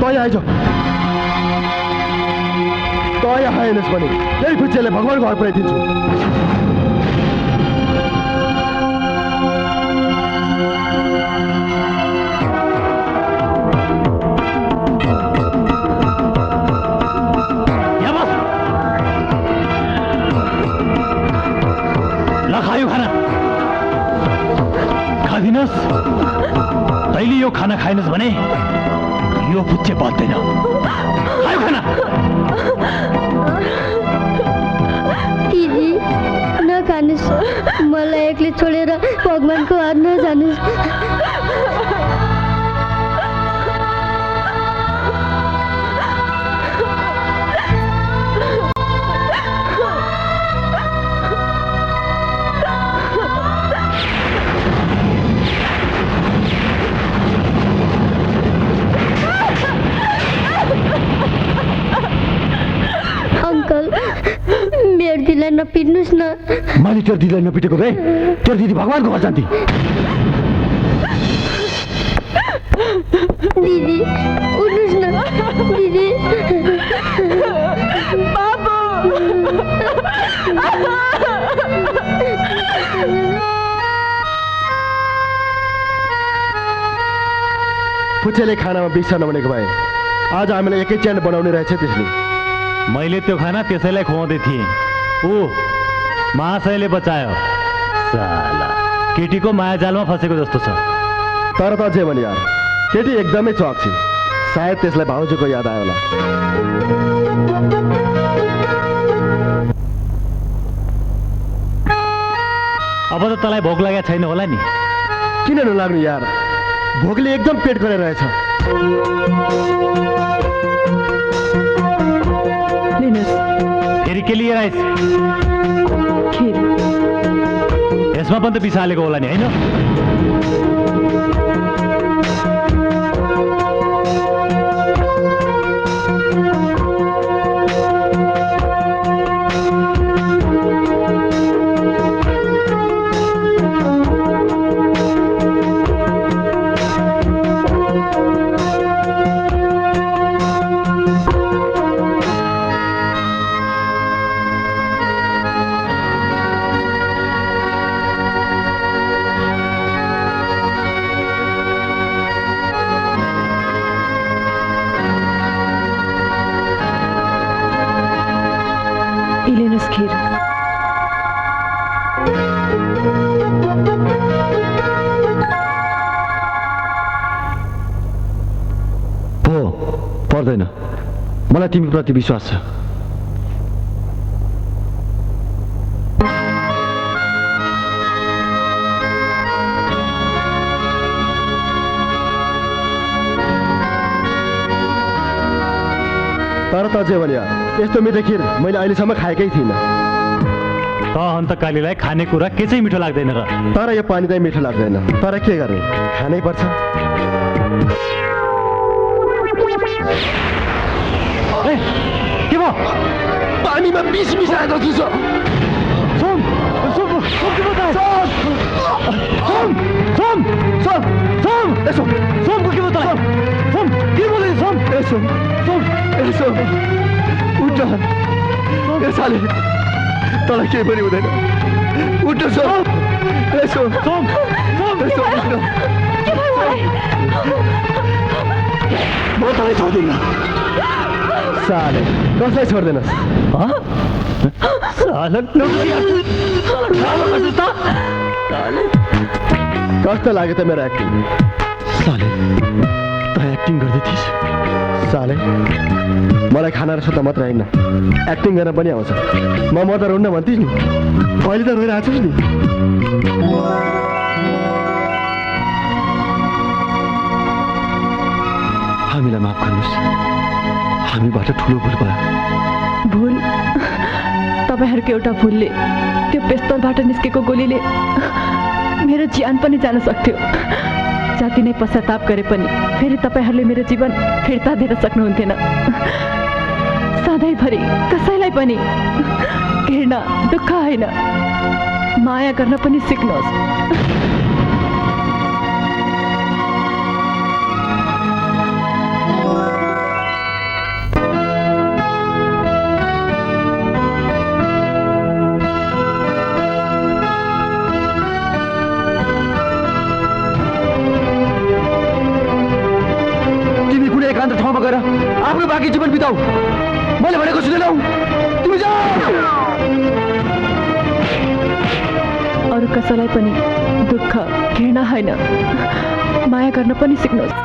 तँ आइज तँ यहाँ आएनस् भने यही फुच्चेले भगवानको घर पुऱ्याइदिन्छु खायो खाना खादिनस् तैँले यो खाना खाएनस् भने यो फुच्चे बाँच्दैन खायो खाना दिदी नखानुस् मलाई एक्लै छोडेर भगवानको घर नजानुस् मेरो दिदीलाई नपिट्नुहोस् न मैले तेरो दिदीलाई नपिटेको भए तेरो दिदी भगवानको घर जान्थे दिदी उठ्नुहोस् न दिदी बाबु फुच्चेले खानामा विष नभनेको भए आज हामीलाई एकै च्यान्ड बनाउने रहेछ त्यसले मैले त्यो खाना त्यसैलाई खुवाउँदै थिएँ ऊ महाशयले बचायो साला केटीको माया जालमा फसेको जस्तो छ तर त जे भने यार केटी एकदमै चक छ सायद त्यसलाई भाउजूको याद आयो होला अब त तँलाई भोक लागेको छैन होला नि किन नलाग्नु यार भोकले एकदम पेट गरेर रहेछ फेरि के लिएर आइस खिर यसमा पनि त पिसा हालेको होला नि होइन खिर हो पर्दैन मलाई तिमीप्रति विश्वास छ तर त जे भने यस्तो मिठो खिर मैले अहिलेसम्म खाएकै थिइनँ त अन्तकालीलाई खानेकुरा के चाहिँ मिठो लाग्दैन र तर यो पानी चाहिँ मिठो लाग्दैन तर के गर्ने खानै पर्छ के भयो पानीमा विष मिसाएको छु सोम सोम सोम के भयो त सोम सोम सोम सोम सोम सोमको के भयो त यसो उठ ए साले तँलाई केही पनि हुँदैन उठ सोम यसो सोम म तँलाई छोड्दिन साले कसलाई छोड्दैनस् कस्तो लाग्यो त मेरो एक्टिङ साले त एक्टिङ गर्दै थिइस् साले मलाई खाना र सुत्न मात्र होइन एक्टिङ गर्न पनि आउँछ म त रोड्न भन्थिस् नि अहिले त रोइरहेको छस् नि हामीलाई माफ गर्नुहोस् हामीबाट ठुलो भुल भयो भुल तपाईँहरूको एउटा भुलले त्यो पिस्तौलबाट निस्केको गोलीले मेरो ज्यान पनि जान सक्थ्यो जति नै पश्चाताप गरे पनि फेरि तपाईँहरूले मेरो जीवन फिर्ता दिन सक्नुहुन्थेन सधैँभरि कसैलाई पनि घृणा दुःख होइन माया गर्न पनि सिक्नुहोस् ठाउँमा गएर आफ्नो बाँकी जीवन बिताऊ मैले भनेको सुनेनौ तिमी जा अरू कसैलाई पनि दुःख घृणा होइन माया गर्न पनि सिक्नुहोस्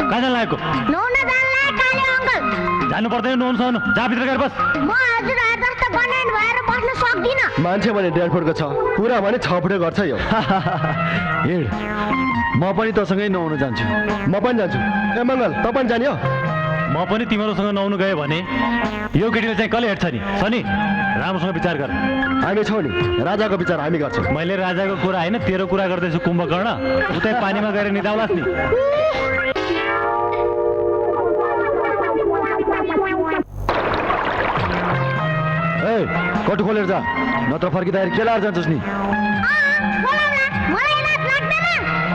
कहाँ जान लागेको जानु पर्दैन नुहाउनु सुहाउनु जहाँ भित्र गएर बस म हजुर जस्तो बनाइन भएर बस्न सक्दिन मान्छे भने 1.5 फुटको छ कुरा भने 6 फुटको गर्छ यो हिँड म पनि तँसँगै नुहाउनु जान्छु म पनि जान्छु ए मङ्गल तँ पनि जाने हो म पनि तिमीहरूसँग नुहाउनु गएँ भने यो केटीले चाहिँ कसले हेर्छ नि सनी राम्रोसँग विचार गर हामी छौँ नि राजाको विचार हामी गर्छौँ मैले राजाको कुरा होइन तेरो कुरा गर्दैछु कुम्भकर्ण उतै पानीमा गएर निदाउलास् नि कटु खोलेर जा नत्र फर्किँदाखेरि के लाएर जान्छस् नि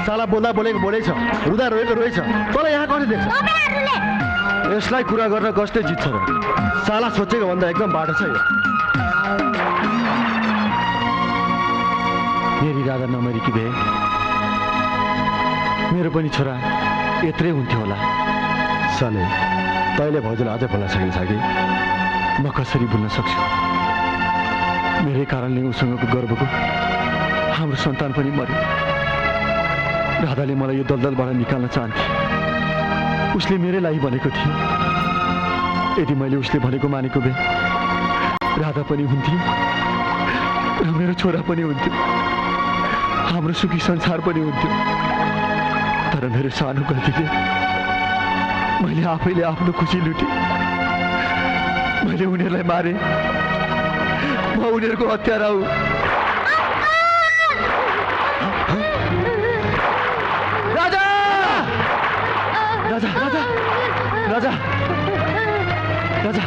साला बोल्दा बोलेको बोलै छ रुदा रोएको रोएछ तँलाई यहाँ कसले देख्छ यसलाई कुरा गर्न कसले जित्छ र साला सोचेको भन्दा एकदम बाटो छ यो मेरी राधा नमरेकी भए मेरो पनि छोरा यत्रै हुन्थ्यो होला सने तैँले भाउजूलाई अझै बोल्न सकिन्छ कि म कसरी बोल्न सक्छु मेरै कारणले उसँगको गर्वको हाम्रो सन्तान पनि मर्यो राधाले मलाई यो दलदलबाट निकाल्न चाहन्थे उसले मेरै लागि भनेको थियो यदि मैले उसले भनेको मानेको भए राधा पनि हुन्थ्यो र मेरो छोरा पनि हुन्थ्यो हाम्रो सुखी संसार पनि हुन्थ्यो तर मेरो सानो गल्तीले मैले आफैले आफ्नो खुसी लुटेँ मैले उनीहरूलाई मारे म उनीहरूको हत्यारा हुँ राजा राजा राजा राजा राजा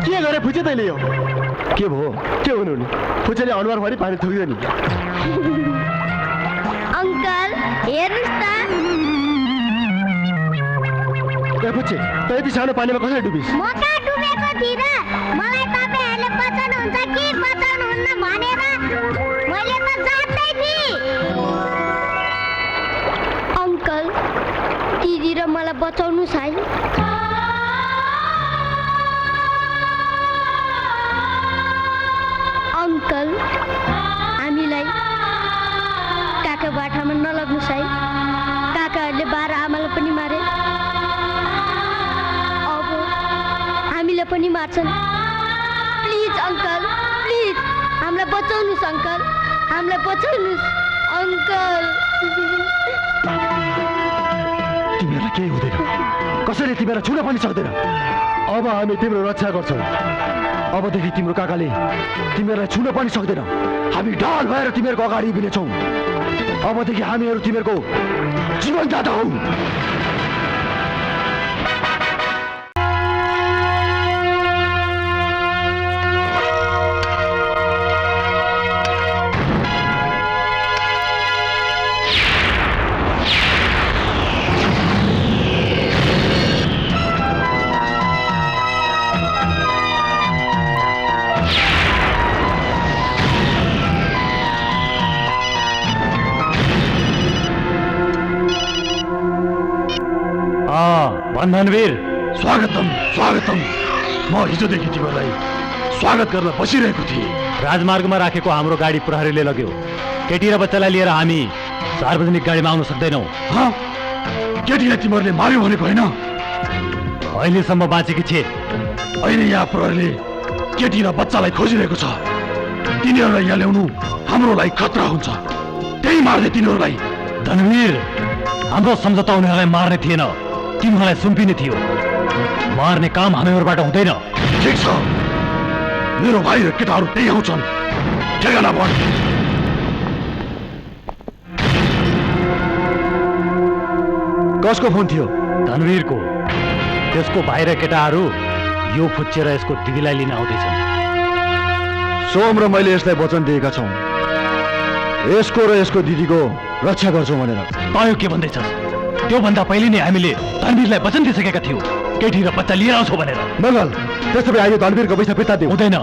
के गरे फुचे तैँले यो के भयो के हुनु नि फुचेले अनुहारभरि पानी थुक्यो नि अङ्कल हेर्नुहोस् त ए फुचे त यति सानो पानीमा कसरी डुबिस् म कहाँ डुबेको थिइँ र मलाई तपाईँहरूले बचाउनुहुन्छ कि बचाउनुहुन्न भनेर मैले त जान्दै थिएँ अङ्कल दिदी र मलाई बचाउनुहोस् है अङ्कल हामीलाई काका बाठामा नलग्नुहोस् है काकाहरूले 12 आमालाई पनि मारे अब हामीलाई पनि मार्छन् प्लिज अङ्कल प्लिज हामीलाई बचाउनुहोस् अङ्कल हामीलाई बचाउनुहोस् अङ्कल तिमीहरूलाई केही हुँदैन कसैले तिमीलाई छुन पनि सक्दैन अब हामी तिम्रो रक्षा गर्छौँ अबदेखि तिम्रो काकाले तिमीहरूलाई छुन पनि सक्दैन हामी ढाल भएर तिमीहरूको अगाडि उभिनेछौँ अबदेखि हामीहरू तिमीहरूको जीवनदाता हौ धनवीर स्वागतम स्वागतम। म हिजोदेखि तिमीलाई स्वागत गर्न बसिरहेको थिएँ। राजमार्गमा राखेको हाम्रो गाडी प्रहरीले लग्यो। केटी र बच्चालाई लिएर हामी सार्वजनिक गाडीमा आउन सक्दैनौँ। केटीलाई तिमीहरूले मार्यो भनेको होइन? अहिलेसम्म बाँचेकी छे। अहिले यहाँ प्रहरीले केटी र बच्चालाई खोजिरहेको छ। तिनीहरूलाई यहाँ ल्याउनु हाम्रो लागि खतरा हुन्छ। त्यही मार्ने तिनीहरूलाई। धनवीर, हाम्रो सम्झौता उनीहरूलाई मार्ने थिएन, तिमीहरूलाई सुम्पिने थियो। मार्ने काम हामीहरूबाट हुँदैन। ठिक छ, मेरो भाइ र केटाहरू त्यही आउँछन्। ठेगाना भन्। कसको फोन थियो? धनवीरको। त्यसको भाइ र केटाहरू यो फुच्चेर यसको दिदीलाई लिन आउँदैछन्। सोम र मैले यसलाई वचन दिएका छौँ, यसको र यसको दिदीको रक्षा गर्छौँ भनेर। तँ के भन्दैछस्? त्योभन्दा पहिले नै हामीले धनवीरलाई वचन दिइसकेका थियौँ केटी र बच्चा लिएर आउँछौ भनेर। मङ्गल, त्यसो भए अहिले धनवीरको पैसा फिर्ता दिउँ। हुँदैन,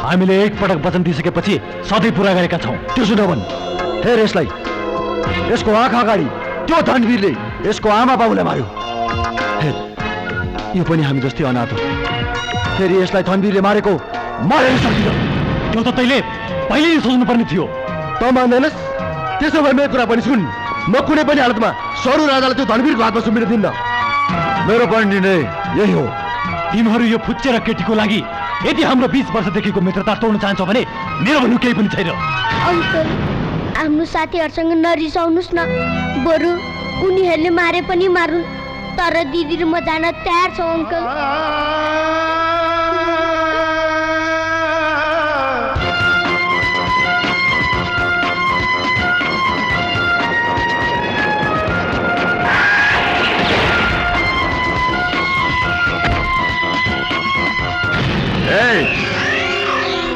हामीले एकपटक वचन दिइसकेपछि सधैँ पुरा गरेका छौँ। त्यो सुन भन्। हेर यसलाई, यसको आँखा अगाडि त्यो धनवीरले यसको आमा बाबुलाई मार्यो। हेर, यो पनि हामी जस्तै अनाथ हो। फेरि यसलाई धनवीरले मारेको मारेर सक्दिन। त्यो त तैँले पहिले नै सोच्नु पर्ने थियो। त मान्दैनस्? त्यसो भए मेरो कुरा पनि सुन। म कुनै पनि हालतमा सरू राजालाई त्यो धनवीरको हातमा सुम्पिन दिन्न। मेरो पनि निर्णय यही हो। तिमीहरू यो फुच्चे र केटीको लागि यदि हाम्रो 20 वर्षदेखिको मित्रता तोड्न चाहन्छौ भने मेरो भन्नु केही पनि छैन। अङ्कल, हाम्रो साथीहरूसँग नरिसाउनुहोस् न। बरु उनीहरूले मारे पनि मारुन्, तर दिदी र म जान तयार छौँ अङ्कल।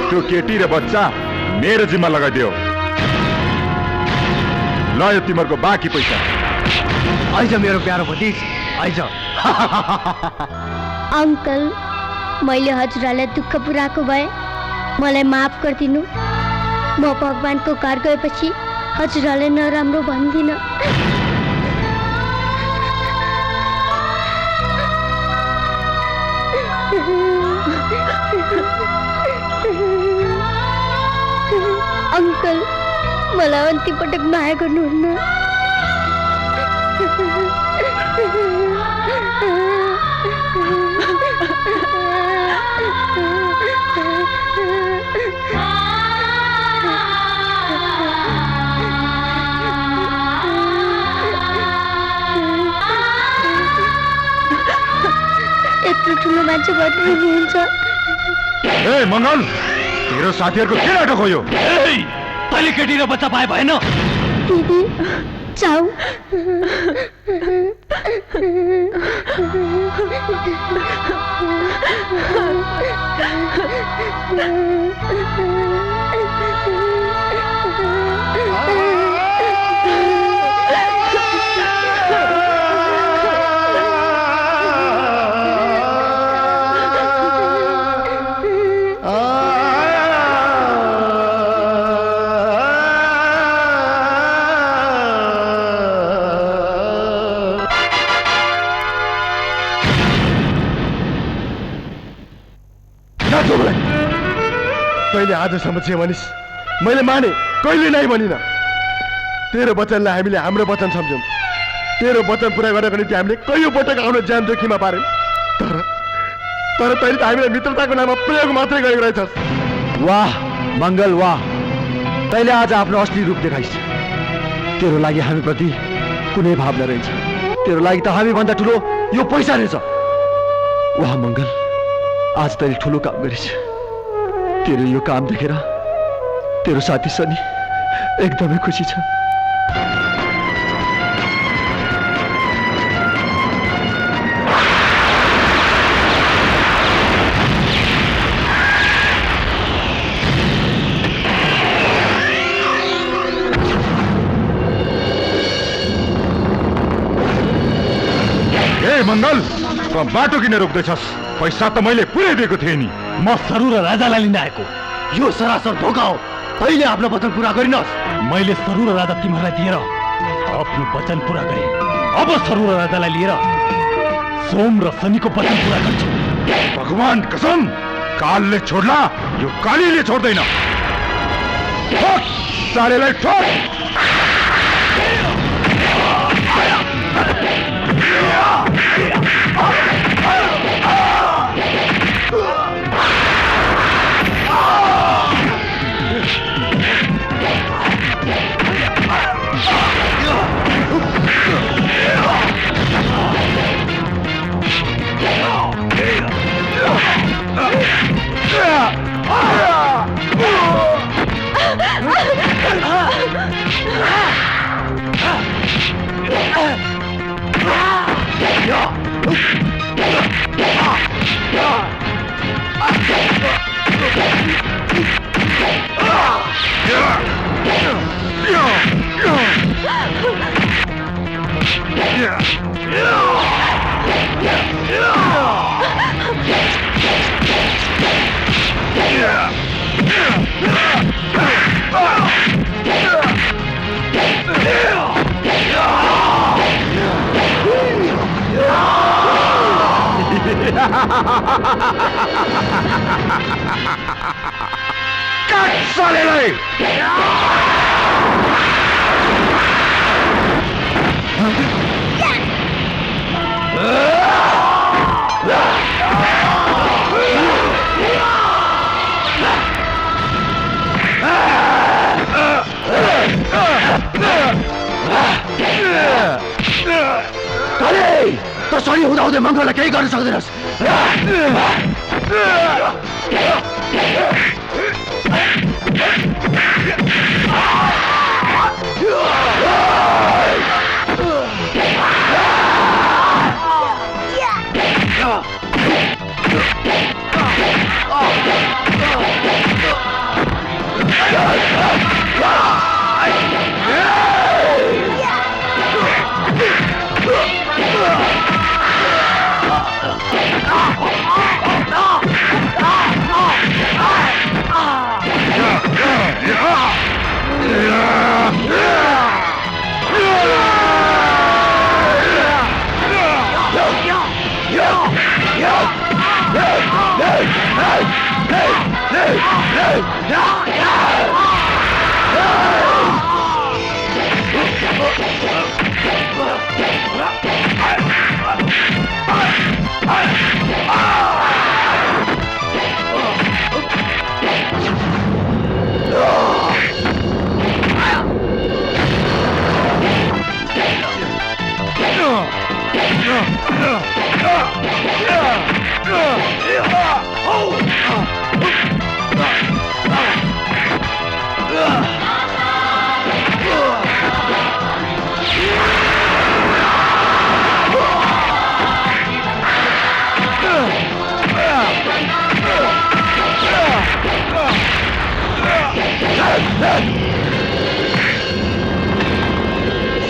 त्यो केटी र बच्चा मेरो जिम्मा लगाइदियो। ल यो तिमीहरूको बाँकी पैसा। आइज मेरो प्यारो भतिज, आइज। अङ्कल, मैले हजुरहरूलाई दुःख पुऱ्याएको भए मलाई माफ गरिदिनु। म भगवानको घर गएपछि हजुरहरूलाई नराम्रो भन्दिनँ। अङ्कल, मलाई अन्तिम पटक माया गर्नुहुन्न। यत्रो ठुलो मान्छे भएर हुनुहुन्छ। ए मङ्गल, तेरो साथीहरूको के नाटक हो यो? तैँले केटी र बच्चा पाए भएन? दिदी जाऊ। तैँले आजसम्म जे भनिस् मैले माने, कहिले नै भनिन। तेरो वचनलाई हामीले हाम्रो वचन सम्झौँ। तेरो वचन पुरा गर्नको निम्ति हामीले कयौँ पटक आफ्नो ज्यान जोखिममा पार्यौँ। तर तैँले त हामीलाई मित्रताको नाममा प्रयोग मात्रै गरेको रहेछस्। वाह मङ्गल, वाह, तैँले आज आफ्नो असली रूप देखाइस्। तेरो लागि हामीप्रति कुनै भावना रहेछ। तेरो लागि त हामीभन्दा ठुलो यो पैसा रहेछ। वाह मङ्गल, आज तैँले ठुलो काम गरिस्। तेरो यो काम देखेर तेरो साथी सनी एकदमै खुसी छ। ए मङ्गल, त बाटो किन रोक्दैछस्? पैसा त मैले पुरै दिएको थिएँ नि। म सरू र राजालाई लिन आएको। यो सरासर धोका हो। तैँले आफ्नो वचन पुरा गरिनस्। मैले सरू र राजा तिमीहरूलाई दिएर आफ्नो वचन पुरा गरेँ। अब सरू र राजालाई लिएर सोम र शनिको वचन पूरा गर्छु। भगवान कसम, कालले छोड्ला यो कालीले छोड्दैन। ठोक सालेलाई ठोक। Cắt सालेलाई! काली, तो सरी हुँदाहुँदै मङ्गललाई केही गर्न सक्दैनस्।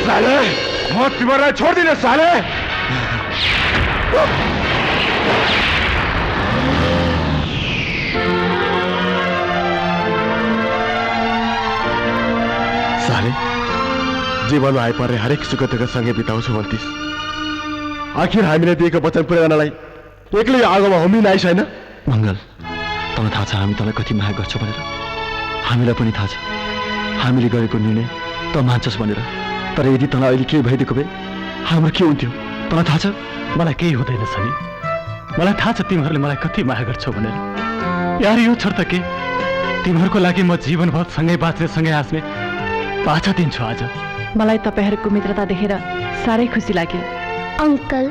साले, म तिमीलाई छोड्दिन साले। साले, जीवनमा आइपर्ने हरेक सुख दुःख सँगै बिताउँछु भन्थिस्। आखिर हामीले दिएको वचन पुरा गर्नलाई एक्लै आगोमा होमिन आइस होइन? मङ्गल, तँलाई थाहा छ हामी तँलाई कति माया गर्छौँ भनेर। हामीलाई पनि थाहा छ हामीले गरेको निर्णय त मान्छस् भनेर। तर यदि तँलाई अहिले केही भइदिएको भए हाम्रो के हुन्थ्यो तँलाई थाहा छ? मलाई केही हुँदैन सनी। मलाई थाहा छ तिमीहरूले मलाई कति माया गर्छौ भनेर। यार यो छोड त के, तिमीहरूको लागि म जीवनभर सँगै बाँच्ने सँगै हाँस्ने बाछा दिन्छु आज। मलाई तपाईँहरूको मित्रता देखेर साह्रै खुसी लाग्यो। अङ्कल,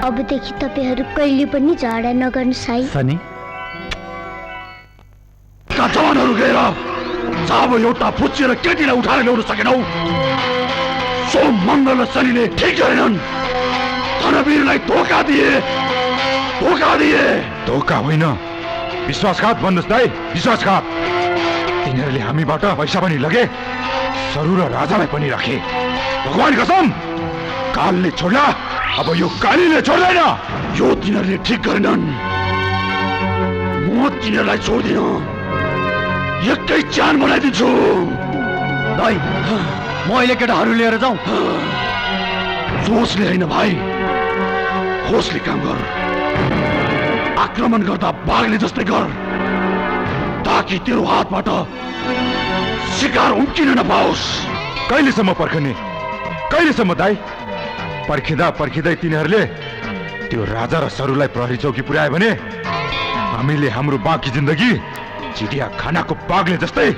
अबदेखि तपाईँहरू कहिले पनि झगडा नगर्नुहोस् है। सनी, जवानहरू गएर जब एउटा पुच्चिएर केटीलाई उठाएर ल्याउन सकेनौ, सोम मङ्गल र शनिले ठिक गरेनन्। धनवीरलाई धोका दिए। धोका होइन, विश्वासघात भन्नुहोस् दाइ, विश्वासघात। तिनीहरूले हामीबाट पैसा पनि लगे, सरू र राजालाई पनि राखे। भगवान कसम, कालले छोड्ला अब यो कालीले छोड्दैन। यो तिनीहरूले ठिक गरेनन्। म तिनीहरूलाई छोड्दिन, एकै च्यान बनाइदिन्छु। दाइ, म अहिले केटाहरू लिएर जाउँ? सोचले होइन भाइ, होसले काम गर आक्रमण गर्दा बाघले जस्तै गर ताकि तेरो हातबाट शिकार उम्किन नपाओस् कहिलेसम्म पर्खने कहिलेसम्म दाइ पर्खिँदा पर्खिँदै तिनीहरूले त्यो राजा र सरुलाई प्रहरी चौकी पुर्यायो भने हामीले हाम्रो बाँकी जिन्दगी चिडिया खानाको बाघले जस्तै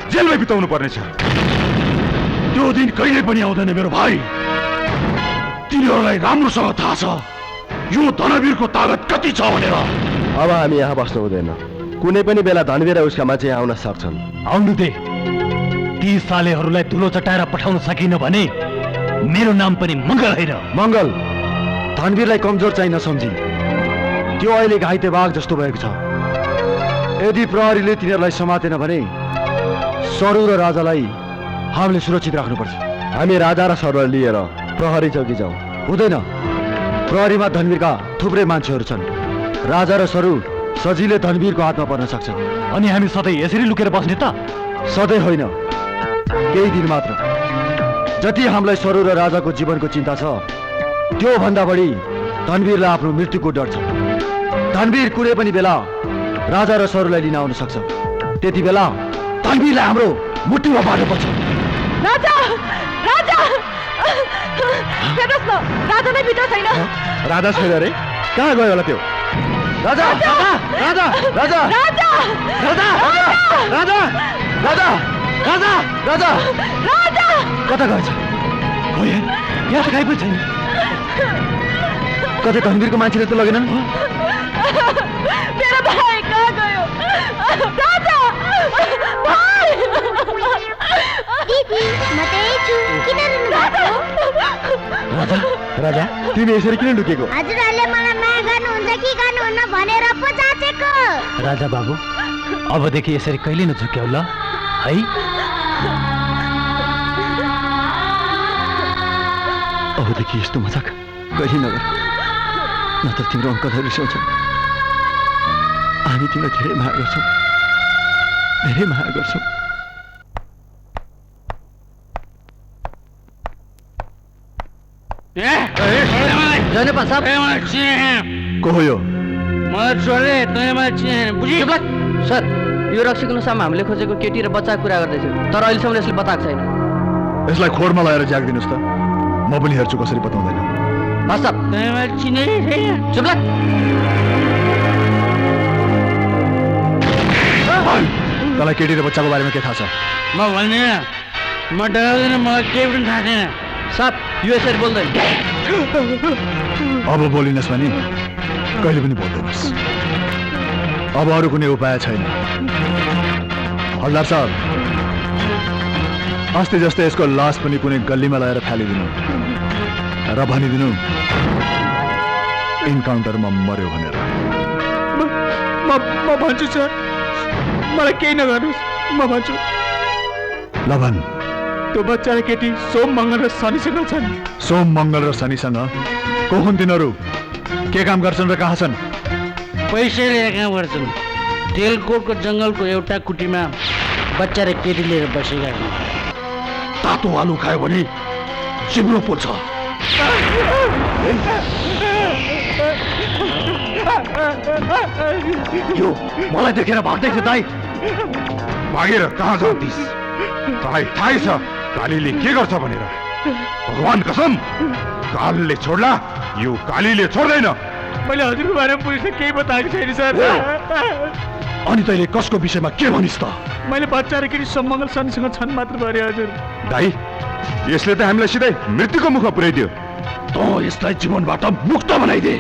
जेलमै बिताउनु पर्नेछ त्यो दिन कहिले पनि आउँदैन मेरो भाइ तिनीहरूलाई राम्रोसँग थाहा छ यो धनवीरको तागत कति छ भनेर अब हामी यहाँ बस्नु हुँदैन कुनै पनि बेला धनवीर र उसका मान्छे आउन सक्छन् आउनु दे ती सालेहरूलाई धुलो चटाएर पठाउन सकिन भने मेरो नाम पनि मङ्गल होइन मङ्गल धनवीरलाई कमजोर चाहिँ नसम्झी त्यो अहिले घाइते बाघ जस्तो भएको छ यदि प्रहरीले तिनीहरूलाई समातेन भने सरू र राजालाई हामीले सुरक्षित राख्नुपर्छ हामी राजा र सरूलाई लिएर प्रहरी चौकी जाउँ हुँदैन प्रहरीमा धनवीरका थुप्रै मान्छेहरू छन् राजा र सरू सजिलै धनवीरको हातमा पर्न सक्छ अनि हामी सधैँ यसरी लुकेर बस्ने त सधैँ होइन केही दिन मात्र जति हामीलाई सरू र राजाको जीवनको चिन्ता छ त्यो भन्दा बढी धनवीरलाई आफ्नो मृत्युको डर छ धनवीर कुनै पनि बेला राजा र सरूलाई लिन आउन सक्छ त्यति बेला धनवीरलाई हाम्रो मुटुमा बाँड्नुपर्छ राजा राजा हेर्नुहोस् न राजा नै भित्र छैन राजा छैन रे कहाँ गयो होला त्यो राजा राजा राजा राजा राजा राजा राजा राजा राजा राजा कता गएछ खोइ यहाँ त काहीँ पनि छैन कतै धनवीरको मान्छेले त लगेनन् मेरो भाइ कहाँ गयो राजा भाइ दिदी म त्यही छु किन रुनु भएको राजा राजा तिमी यसरी किन लुकेको हजुरहरूले मलाई माया गर्नुहुन्छ कि गर्नुहुन्न भनेर पो जाँचेको राजा बाबु अबदेखि यसरी कहिले नझुक्याउ ल है अबदेखि यस्तो मजाक कहिले नगर नत्र तिम्रो अङ्कलहरू रिसाउँछन् हामी तिमीलाई धेरै माया गर्छौँ धेरै माया गर्छौँ जयनेपा साहब को हो यो सर यो रक्सीको नसामा हामीले खोजेको केटी र बच्चाको कुरा गर्दैछु तर अहिलेसम्म यसले बताएको छैन यसलाई खोरमा लगाएर ज्यागिदिनुहोस् त म पनि हेर्छु कसरी बताउँदैन तँलाई केटी र बच्चाको बारेमा के थाहा छ म भन्दिनँ म डराउँदिनँ मलाई केही पनि थाहा छैन साहब यो यसरी बोल्दैन अब बोलिनुहोस् भने कहिले पनि बोल्दैनस् अब अरू कुनै उपाय छैन हल्दार साहब अस्ति जस्तै यसको लास पनि कुनै गल्लीमा लगाएर फालिदिनु र भनिदिनु इन्काउन्टरमा मर्यो भनेर म भन्छु सर मलाई केही नगर्नुहोस् म भन्छु लभन त्यो बच्चा र केटी सोम मङ्गल र शनिसँग छन् सोम मङ्गल र शनिसँग को हुन् तिनीहरू के काम गर्छन् र कहाँ छन् पैसा लिएर काम गर्छन् तेलकोटको जङ्गलको एउटा कुटीमा बच्चा र केटी लिएर बसेका छन् तातो आलु खायो भने चिम्रो पोल्छ यो मलाई देखेर भाग्दैछ दाइ भागेर कहाँ जाँदिस् तँलाई थाहै छ कालीले के गर्छ भनेर भगवान कसम कालले छोड्ला यो कालीले छोड्दैन मैले हजुरको बारेमा पुलिसले केही बताएको छैन सर अनि तैँले कसको विषयमा के भनिस् त मैले बच्चा र केटी सोम मङ्गल शनिसँग छन् मात्र भने हजुर दाइ यसले त हामीलाई सिधै मृत्युको मुखमा पुर्याइदियो त यसलाई जीवनबाट मुक्त बनाइदे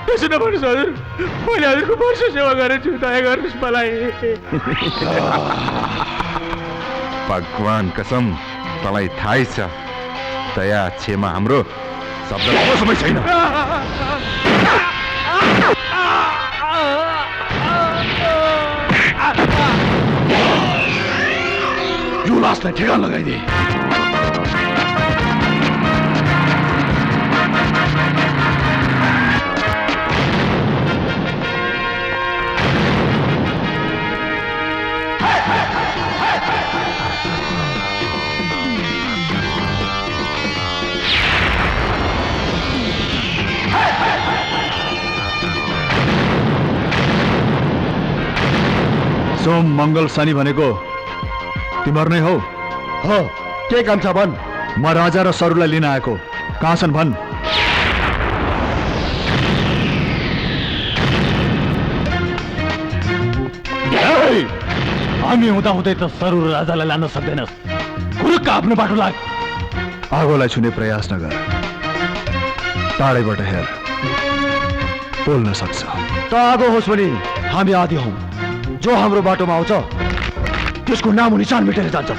त्यसो नभन्नुहोस् हजुर मैले हजुरको वर्ष सेवा गरेको छु दया गर्नुहोस् मलाई भगवान कसम तँलाई थाहै छ दया क्षमा हाम्रो शब्द कसमै छैन यो लासलाई ठेगान लगाइदे सोम मङ्गल शनि भनेको तिम्रो नै हो? हो, के काम छ भन्? म राजा र सरुलाई लिन आएको। कहाँ छन् भन्? हामी हुँदाहुँदै त सरू र राजालाई लान सक्दैनस्। खुरुक्क आफ्नो बाटो लाग। आगोलाई छुने प्रयास नगर, टाढैबाट हेर, बोल्न सक्छ। त आगो होस् भने हामी आदि हौ। जो हाम्रो बाटोमा आउँछ त्यसको नाम निशान मेटेर जान्छ।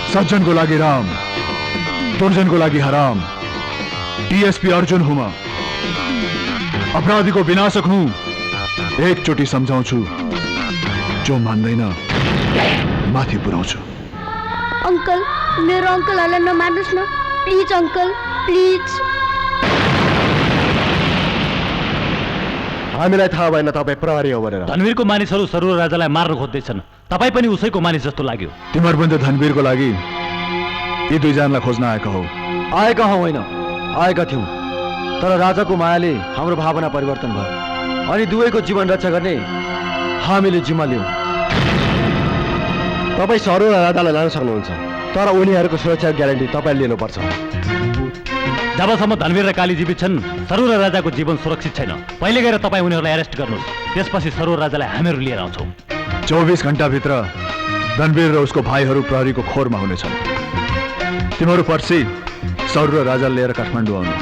सज्जनको लागि राम, दुर्जनको लागि हराम। डीएसपी अर्जुन हुँ म, अपराधीको विनाशक हुँ। एकचोटि सम्झाउँछु, जो मान्दैन माथि पुर्याउँछु। अंकल, मेरो अंकलहरूलाई नमार्नुहोस् न प्लिज अंकल, प्लिज। हामीलाई थाहा भएन तपाईँ प्रहरी हो भनेर। धनवीरको मानिसहरू सरू र राजालाई मार्न खोज्दैछन्। तपाईँ पनि उसैको मानिस जस्तो लाग्यो। तिमीहरू पनि त धनवीरको लागि यी दुईजनालाई खोज्न आएका हौ। आएका हौ होइन, आएका थियौँ, तर राजाको मायाले हाम्रो भावना परिवर्तन भयो अनि दुवैको जीवन रक्षा गर्ने हामीले जिम्मा लियौँ। तपाईँ सरू र राजालाई लान सक्नुहुन्छ, तर उनीहरूको सुरक्षा ग्यारेन्टी तपाईँले लिनुपर्छ। जबसम्म धनवीर र काली जीवित छन्, सरू र राजाको जीवन सुरक्षित छैन। पहिले गएर तपाईँ उनीहरूलाई एरेस्ट गर्नुहोस्, त्यसपछि सरू र राजालाई हामीहरू लिएर आउँछौँ। 24 घण्टाभित्र धनवीर र उसको भाइहरू प्रहरीको खोरमा हुनेछन्। तिमीहरू पर्सि सरू र राजा लिएर काठमाडौँ आउनु।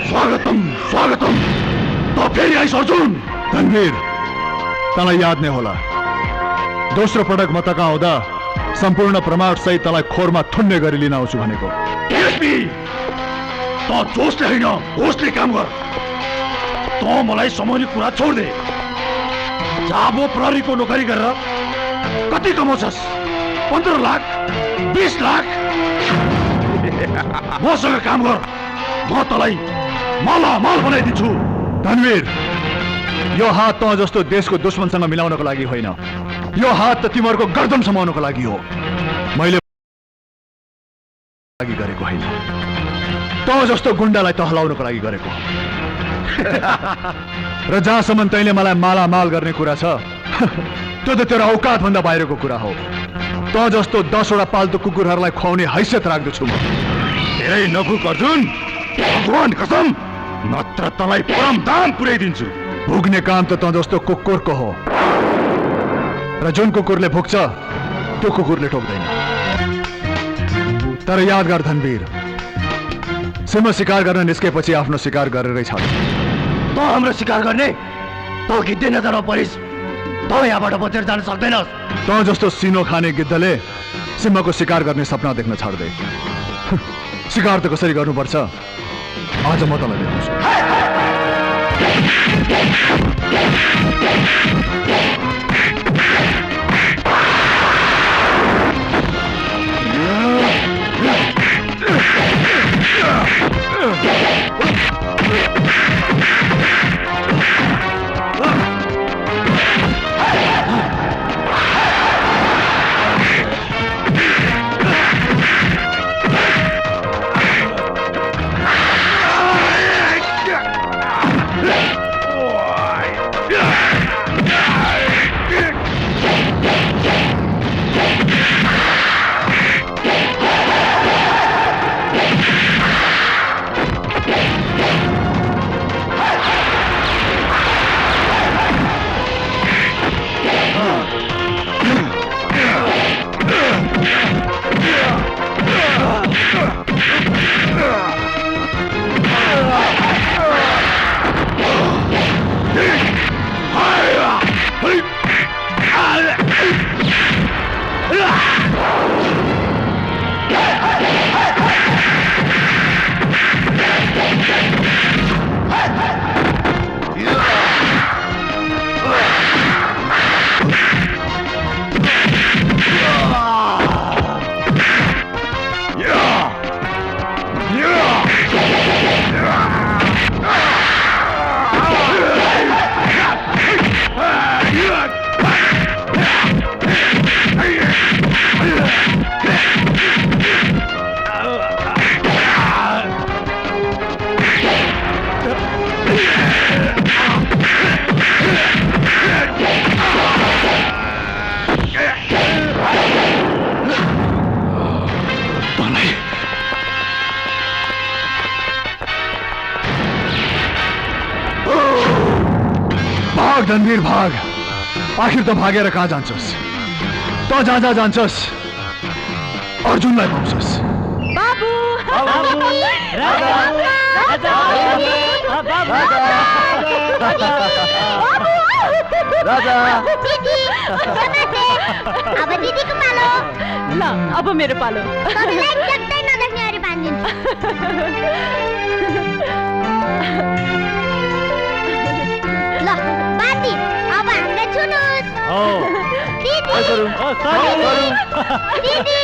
स्वागतम स्वागतम। त फेरि आइस अर्जुन। धनवीर, तँलाई याद नै होला, दोस्रो पटक म तक आउँदा सम्पूर्ण प्रमाण सहित तँलाई खोरमा थुन्ने गरी लिन आउँछु भनेको। डीएसपी, त जोसले होइन होसले काम गर। त मलाई समयले कुरा छोड्दे। जाबो प्रहरीको नोकरी गरेर कति कमाउँछस्? 15 लाख, 20 लाख? मसँग काम गर, म तँलाई मालामाल बनाइदिन्छु। धनवीर, यो हात तँ जस्तो देशको दुश्मनसँग मिलाउनको लागि होइन, यो हात त तिमीहरूको गर्दन समाउनको लागि हो। मैले लागि गरेको होइन, तँ जस्तो गुण्डालाई तहलाउनको लागि गरेको। र जहाँसम्म तैँले मलाई मालामाल गर्ने कुरा छ, त्यो त तेरो औकात भन्दा बाहिरको कुरा हो। तँ जस्तो 10 वटा पाल्तु कुकुरहरूलाई खुवाउने हैसियत राख्दछु म। धेरै नफुक अर्जुन, भगवान कसम, नत्र तँलाई परम दाम पुर्याइदिन्छु। भुक्ने काम त तँ जस्तो कुकुरको हो, र जुन कुकुरले भुक्छ त्यो कुकुरले ठोक्दैन। तर याद गर धनवीर, सिंह शिकार गर्न निस्केपछि आफ्नो शिकार गरेरै छ। त हाम्रो शिकार गर्ने, त गिद्धे नजान परिस्, त यहाँबाट बचेर जान सक्दैनस्। तँ जस्तो सिनो खाने गिद्धले सिंहको शिकार गर्ने सपना देख्न छाड्दै। शिकार त कसरी गर्नुपर्छ आज म तँलाई देखाउँछु। भाग धनवीर भाग आखिर त भागेर कहाँ जान्छस् त जहाँ जहाँ जान्छस् अर्जुनलाई पाउँछस् बाबु अब दिदीको पालो ल अब मेरो पालो तपाईँलाई ट्याक्कै नदेख्ने गरी बाँधिदिन्छु ल बाटी अब हामीलाई छुनुहोस् दिदी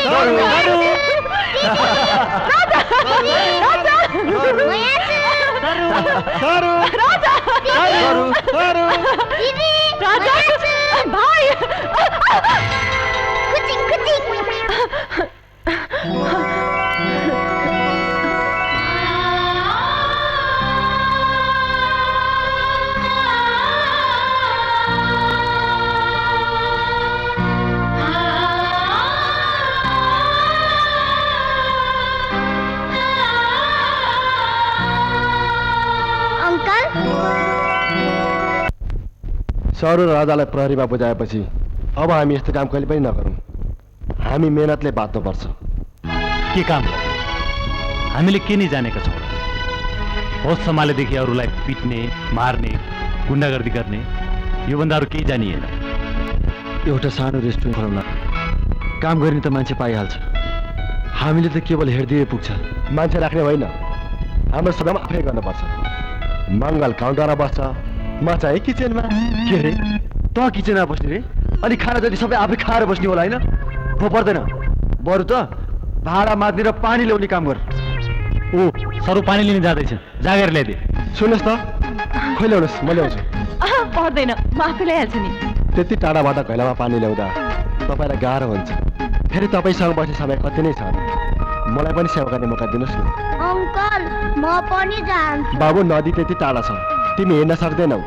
भाइ कुचिङ कुचिङ सरू र राजालाई प्रहरीमा बुझाएपछि अब हामी यस्तो काम कहिले पनि नगरौँ हामी मेहनतले बाँच्नुपर्छ के काम गर्ने हामीले के नै जानेका छौँ होस सम्हालेदेखि अरूलाई पिट्ने मार्ने गुन्डागर्दी गर्ने योभन्दा अरू केही जानिएन एउटा सानो रेस्टुरेन्ट खोलाउन काम गर्ने त मान्छे पाइहाल्छ हामीले त केवल हेरिदिए पुग्छ मान्छे राख्ने होइन हाम्रो सबैमा आफै गर्नुपर्छ मङ्गल काउन्टरमा बस्छ म चाहिँ किचनमा के रे त किचनमा बस्ने रे अनि खाना जति सबै आफै खाएर बस्ने होला होइन पो पर्दैन बरु त भाडा माग्ने र पानी ल्याउने काम गर ओ सरू पानी लिन जाँदैछ जागेर ल्याइदिए सुन्नुहोस् त खोइ ल्याउनुहोस् म ल्याउँछु पर्दैन म आफै ल्याइहाल्छु नि त्यति टाढाबाट घैलामा पानी ल्याउँदा तपाईँलाई गाह्रो हुन्छ फेरि तपाईँसँग बस्ने समय कति नै छ मलाई पनि सेवा गर्ने मौका दिनुहोस् न अङ्कल म पनि जान्छु बाबु नदी त्यति टाढा छ तिमी हिँड्न सक्दैनौ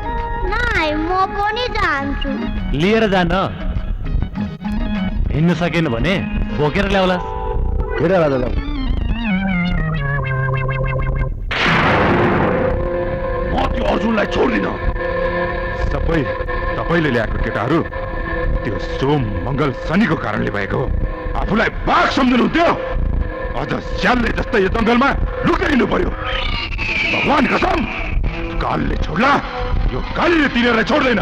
नाइ म पनि जान्छु लिएर जान हिँड्न सकेन भने बोकेर ल्याउला हिँड राजा जाऊ म त्यो अर्जुनलाई छोड्दिन सबै तपाईँले ल्याएको केटाहरू त्यो सोम मङ्गल शनिको कारणले भएको आफूलाई बाघ सम्झनुहुन्थ्यो अझ स्यालले जस्तै यो जङ्गलमा लुकाइनु पर्यो भगवान कसम कालले छोड्ला यो कालीले तिनीहरूलाई छोड्दैन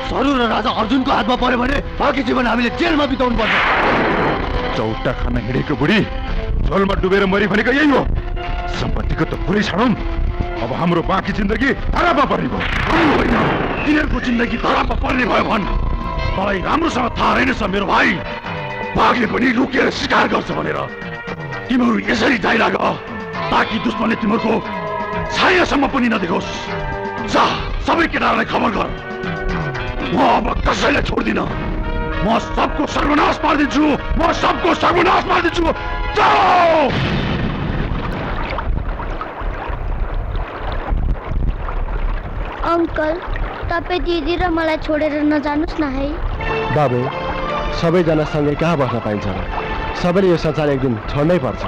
सरू र राजा अर्जुनको हातमा पर्यो भने बाँकी जीवन हामीले जेलमा बिताउनु पर्छ चौटा खान हिँडेको बुढी झोलमा डुबेर मरि भनेको यही हो सम्पत्तिको त पुरै छाडौँ अब हाम्रो बाँकी जिन्दगी धरापमा पर्ने भयो होइन तिनीहरूको जिन्दगी धरापमा पर्ने भयो भन् मलाई राम्रोसँग थाहा रहेनछ मेरो भाइ बाघले पनि लुकेर शिकार गर्छ भनेर तिमीहरू यसरी जाइराख ताकि दुश्मनले तिमीहरूको छायासम्म पनि नदेखोस् जा सबै केटाहरूलाई खबर गर म अब कसैलाई छोड्दिन म सबको सर्वनाश पारिदिन्छु म सबको सर्वनाश पारिदिन्छु जाऊ अङ्कल तपाईँ दिदी र मलाई छोडेर नजानुहोस् न है बाबु सबैजना सँगै कहाँ बस्न पाइन्छ र सबैले यो संसार एक दिन छोड्नै पर्छ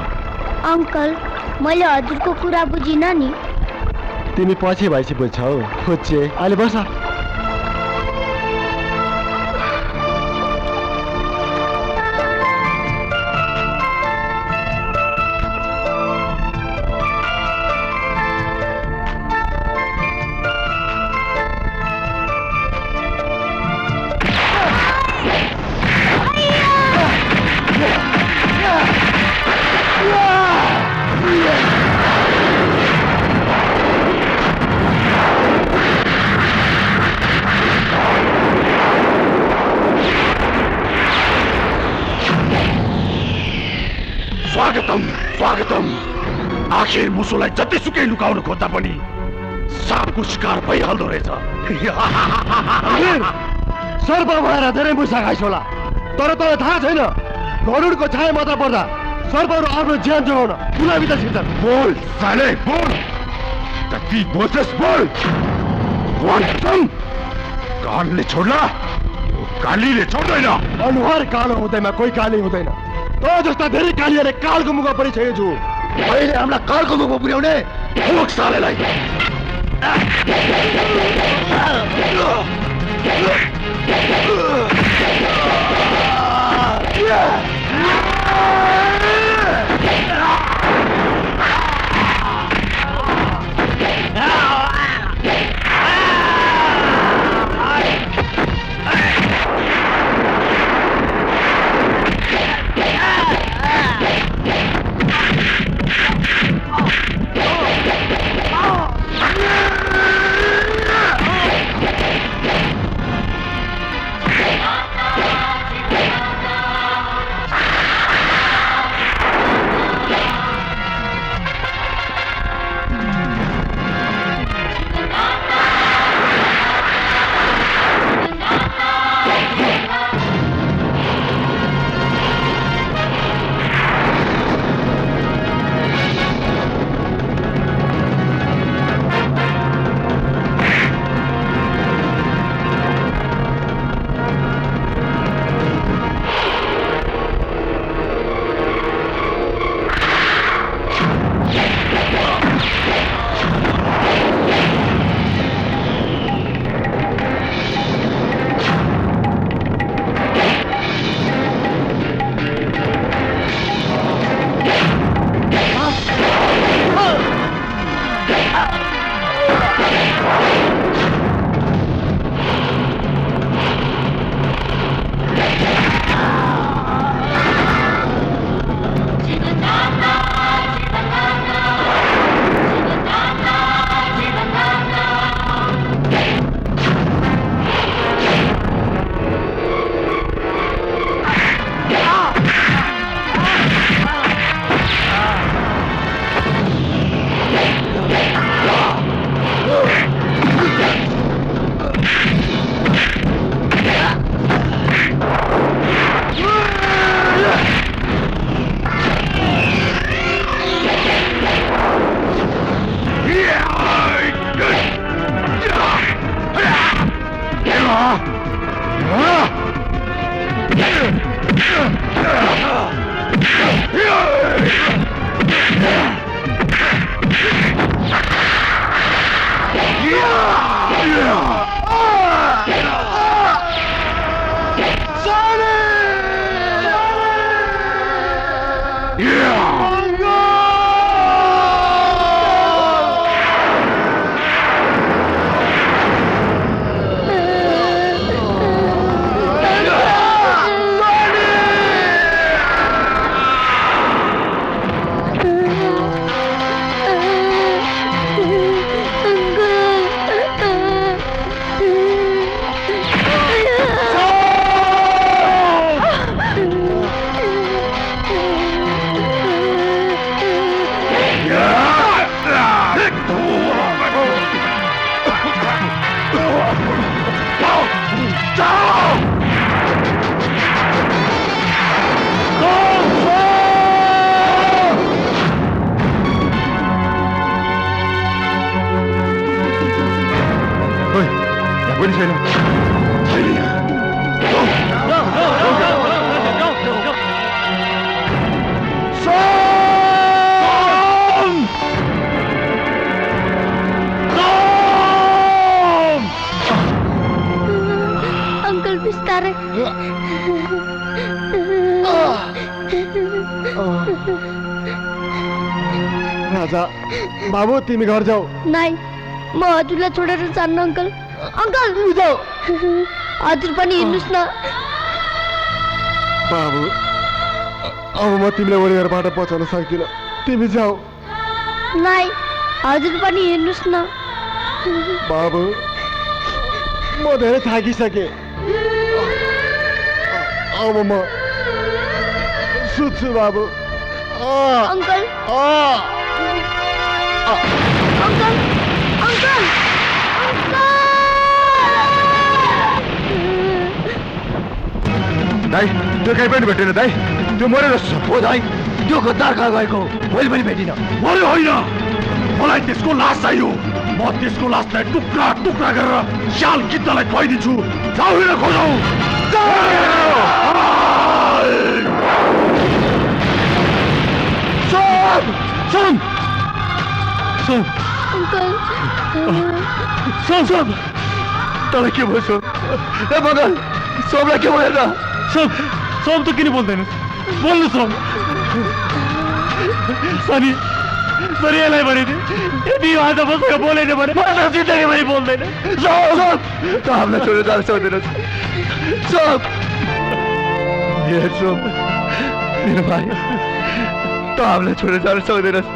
अङ्कल मैले हजुरको कुरा बुझिनँ नि तिमी पछि भएपछि बुझ्छौ खोज्छे अहिले बस स्वागतम आखिर मुसोलाई जतिसुकै लुकाउन खोज्दा पनि सापको शिकार भइहाल्दो रहेछ सर्प भएर धेरै मुसा खाइस होला तर तँलाई थाहा छैन गरुडको छाया मात्र पर्दा सर्पहरू आफ्नो ज्यान जोगाउन गुलामी त छिर्छन् बोल साले बोल जति बोल्छस् बोल कालले छोड्ला कालीले छोड्दैन अनुहार कालो हुँदैमा कोही काली हुँदैन त जस्ता धेरै कालीहरूले कालको मुखमा परिसकेको छु अहिले हामीलाई कालको मुखमा पुर्याउने ठोक सालेलाई अंकल बिस्तारै राजा बाबु तिमी घर जाऊ नाइ म हजुरलाई छोडेर जान्न अंकल अंकल जाऊ हजुर पनि हिँड्नुस् न बाबु अब म तिमीलाई वरियरबाट बचाउन सक्दिनँ तिमी जाऊ नाइ हजुर पनि हिँड्नुस् न बाबु म धेरै थाकिसकेँ अब म सुत्छु बाबु अंकल अंकल अंकल दाइ त्यो कहीँ पनि भेटेन दाइ त्यो मरेर हो दाइ त्यो गद्दार कहाँ गएको मैले पनि भेटिनँ मर्यो होइन मलाई त्यसको लास चाहियो म त्यसको लासलाई टुक्रा टुक्रा गरेर स्याल कित्तालाई खुवाइदिन्छु जाऊ हिँड खोजौ तँलाई के भयो सोम ए मगन सोमलाई के भयो र सोम त किन बोल्दैन बोल्नु सोम सनी सरी यसलाई भने यदि आज बसेर बोलेन भने मलाई त जिन्दगीभरि बोल्दैन सोम त हामीलाई छोडेर जान सक्दैन सोम हे सोम मेरो भाइ त हामीलाई छोडेर जान सक्दैनस्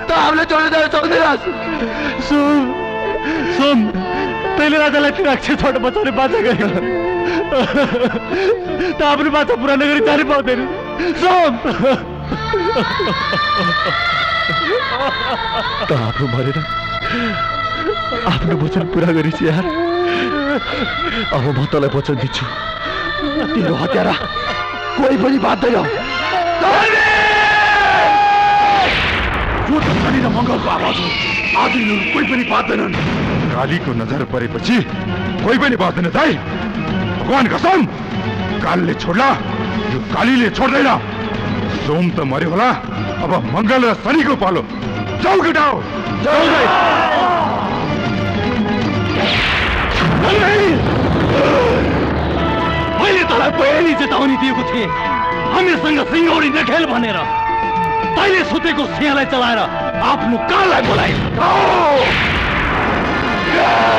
त हामीलाई छोडेर जान सक्दैनस् सोम सोम तैँले राजालाई त्यो राक्षसबाट बचाउने बाचा गरेको त आफ्नो बाचा पुरा नगरी जानै पाउँदैन सोम त आफ्नो मरेर आफ्नो वचन पुरा गरिस् यार अब म तँलाई वचन दिन्छु तेरो हत्यारा कोही पनि बाँध्दैन यो त शनि र मङ्गलको आवाज हो आज यिनीहरू कोही पनि बाँच्दैनन् कालीको नजर परेपछि कोही पनि बाँच्दैन दाइ भगवान कसम कालले छोड्ला यो कालीले छोड्दैन सोम त मर्यो होला अब मङ्गल र शनिको पालो जाऊ केटाओ जाऊ मैले तँलाई पहिले चेतावनी दिएको थिएँ हामीसँग सिंगौडी नखेल भनेर तैँले सुतेको सिंहलाई चलाएर आफ्नो काललाई बोलाए Yeah!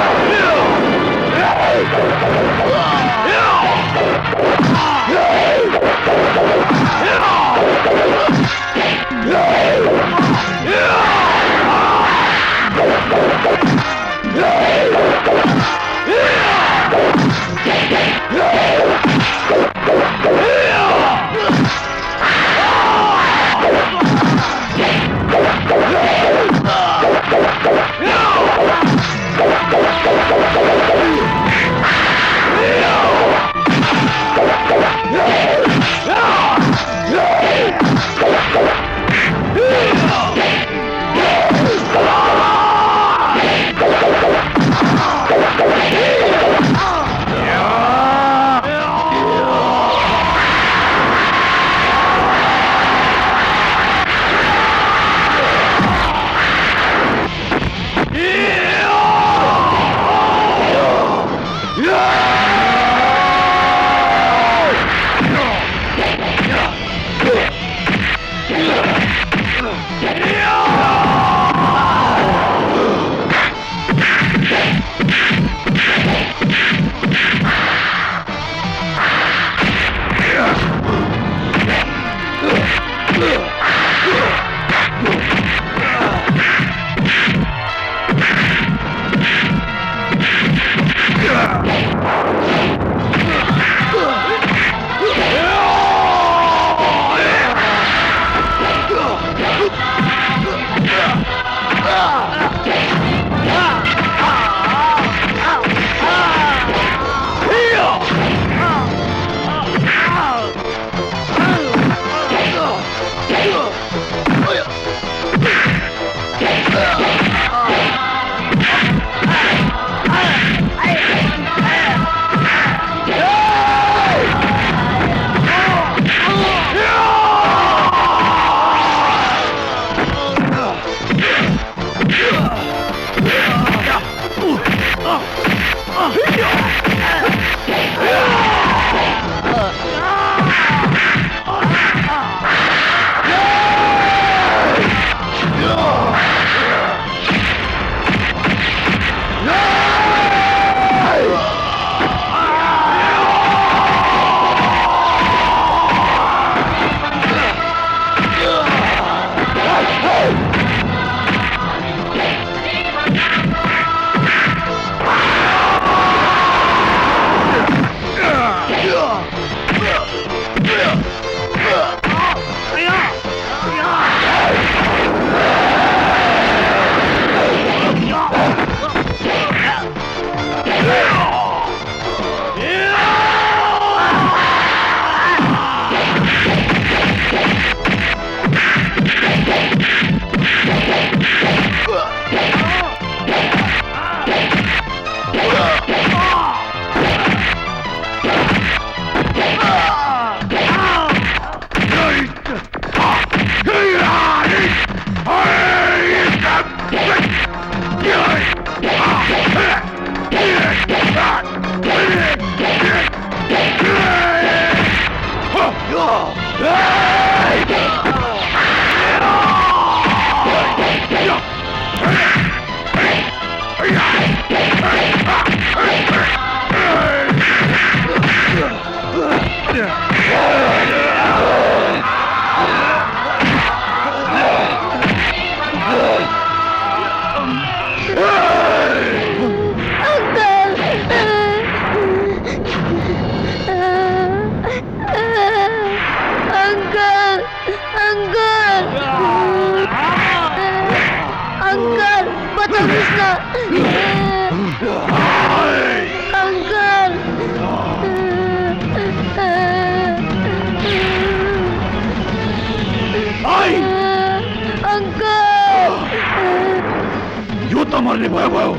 मर्ने भयो भयो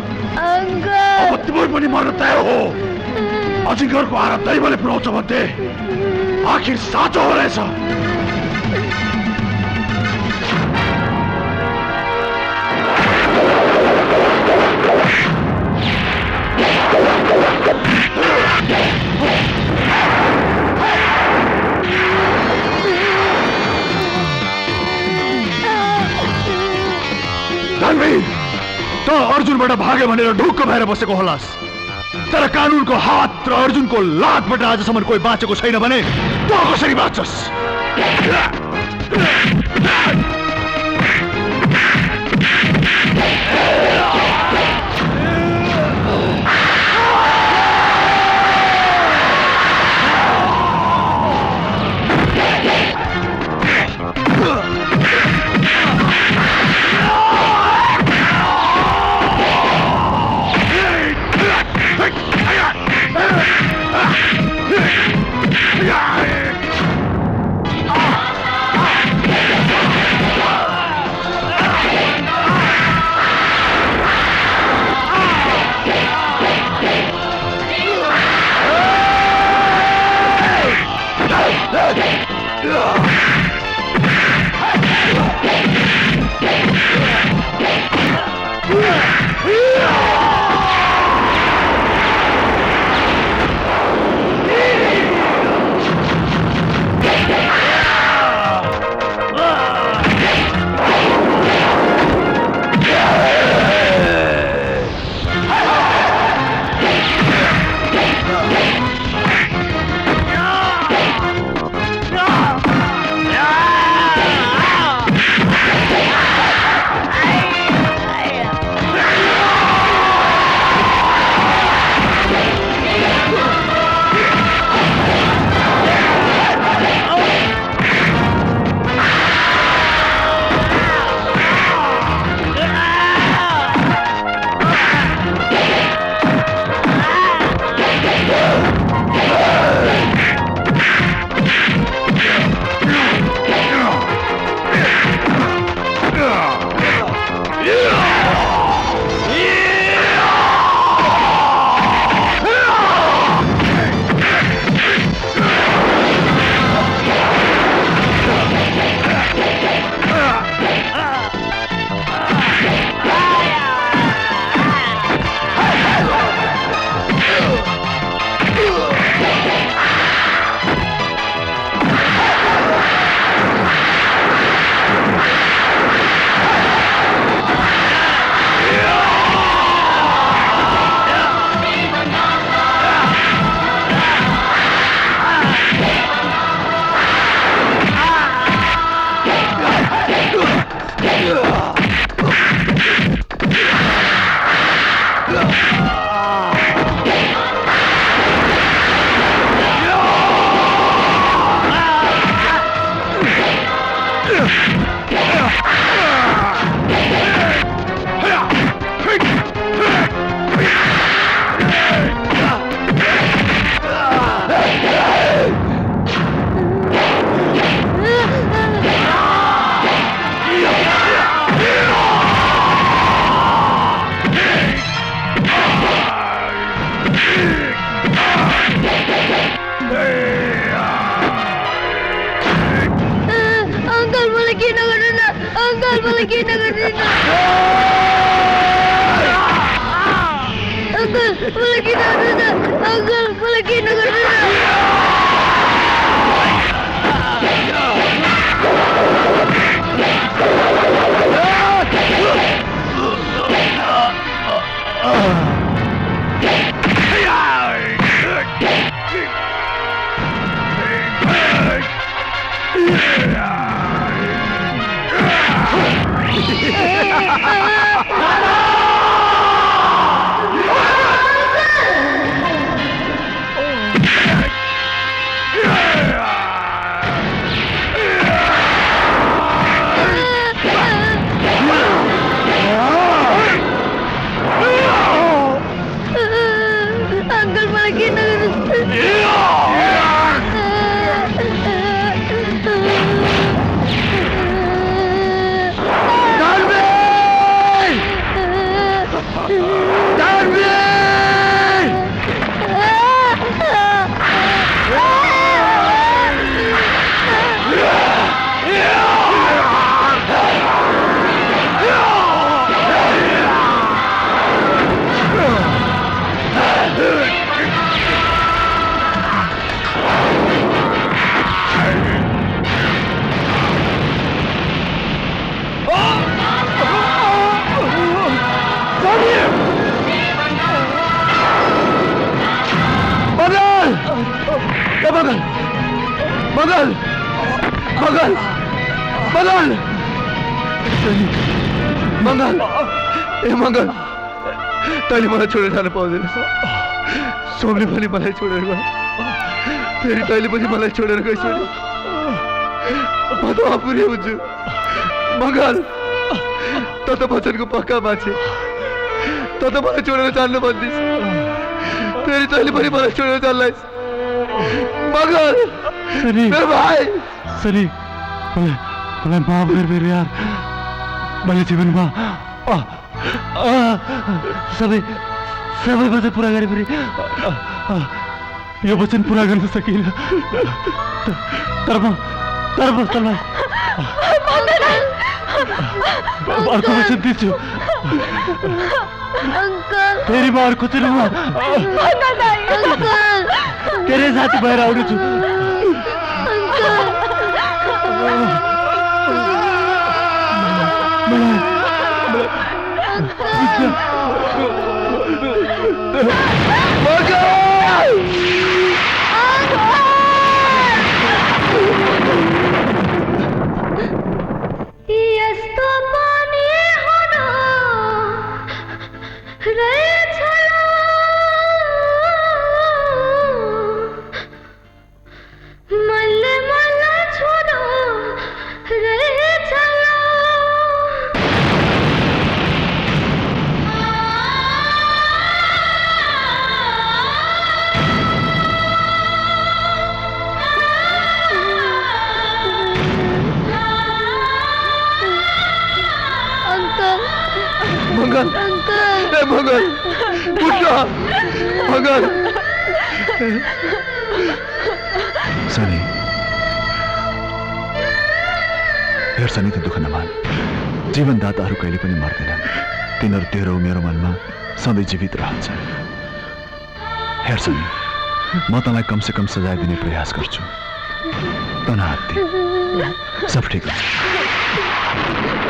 अब तिम्रो पनि मर्न तयार हो अजिङ्गरको आहारा दैवले पुऱ्याउँछ भन्थे आखिर साँचो हो रहेछ त अर्जुनबाट भागे भनेर ढुक्क भएर बसेको होलास् तर कानुनको हात र अर्जुनको लातबाट आजसम्म कोही बाँचेको छैन भने त कसरी बाँच्छस् अंकल मलाई किन गर्दैन अंकल मलाई किन गर्दैन अंकल मलाई किन गर्दैन अंकल मलाई किन गर्दैन अंकल मलाई किन मंगल मंगल मंगल मंगल मंगल ए मंगल तैँले मलाई छोडेर जान पाउँदैन सोमले पनि मलाई छोडेर गयो फेरि तैँले पनि मलाई छोडेर गइसक्यो म त अपुरै हुन्छु मंगल त त वचनको पक्का मान्छे त त मलाई छोडेर जान्न भन्दिस् फेरि तैँले पनि मलाई छोडेर जान्लाइस् मंगल सनी मेरे भाई सनी मलाई माफ कर मेरे यार मैले जीवनमा सबै वचन पुरा गरे पनि यो वचन पुरा गर्न सकिनँ तर म तँलाई अर्को वचन दिन्छु फेरि म अर्को चुनावमा तेरे साथी भएर आउनेछु यस्तो पनि हुनु रहेछ मनले मलाई छोड्नु रहेछ मंगल ए मंगल उठ मंगल सनी हेर सनी त दुःख नमान जीवनदाताहरू कहिले पनि मर्दैनन् तिनीहरू तेरो मेरो मनमा सधैँ जीवित रहन्छन् हेर सनी म तँलाई कमसे कम सजाय दिने प्रयास गर्छु तँ नहात्ती सब ठिक हुन्छ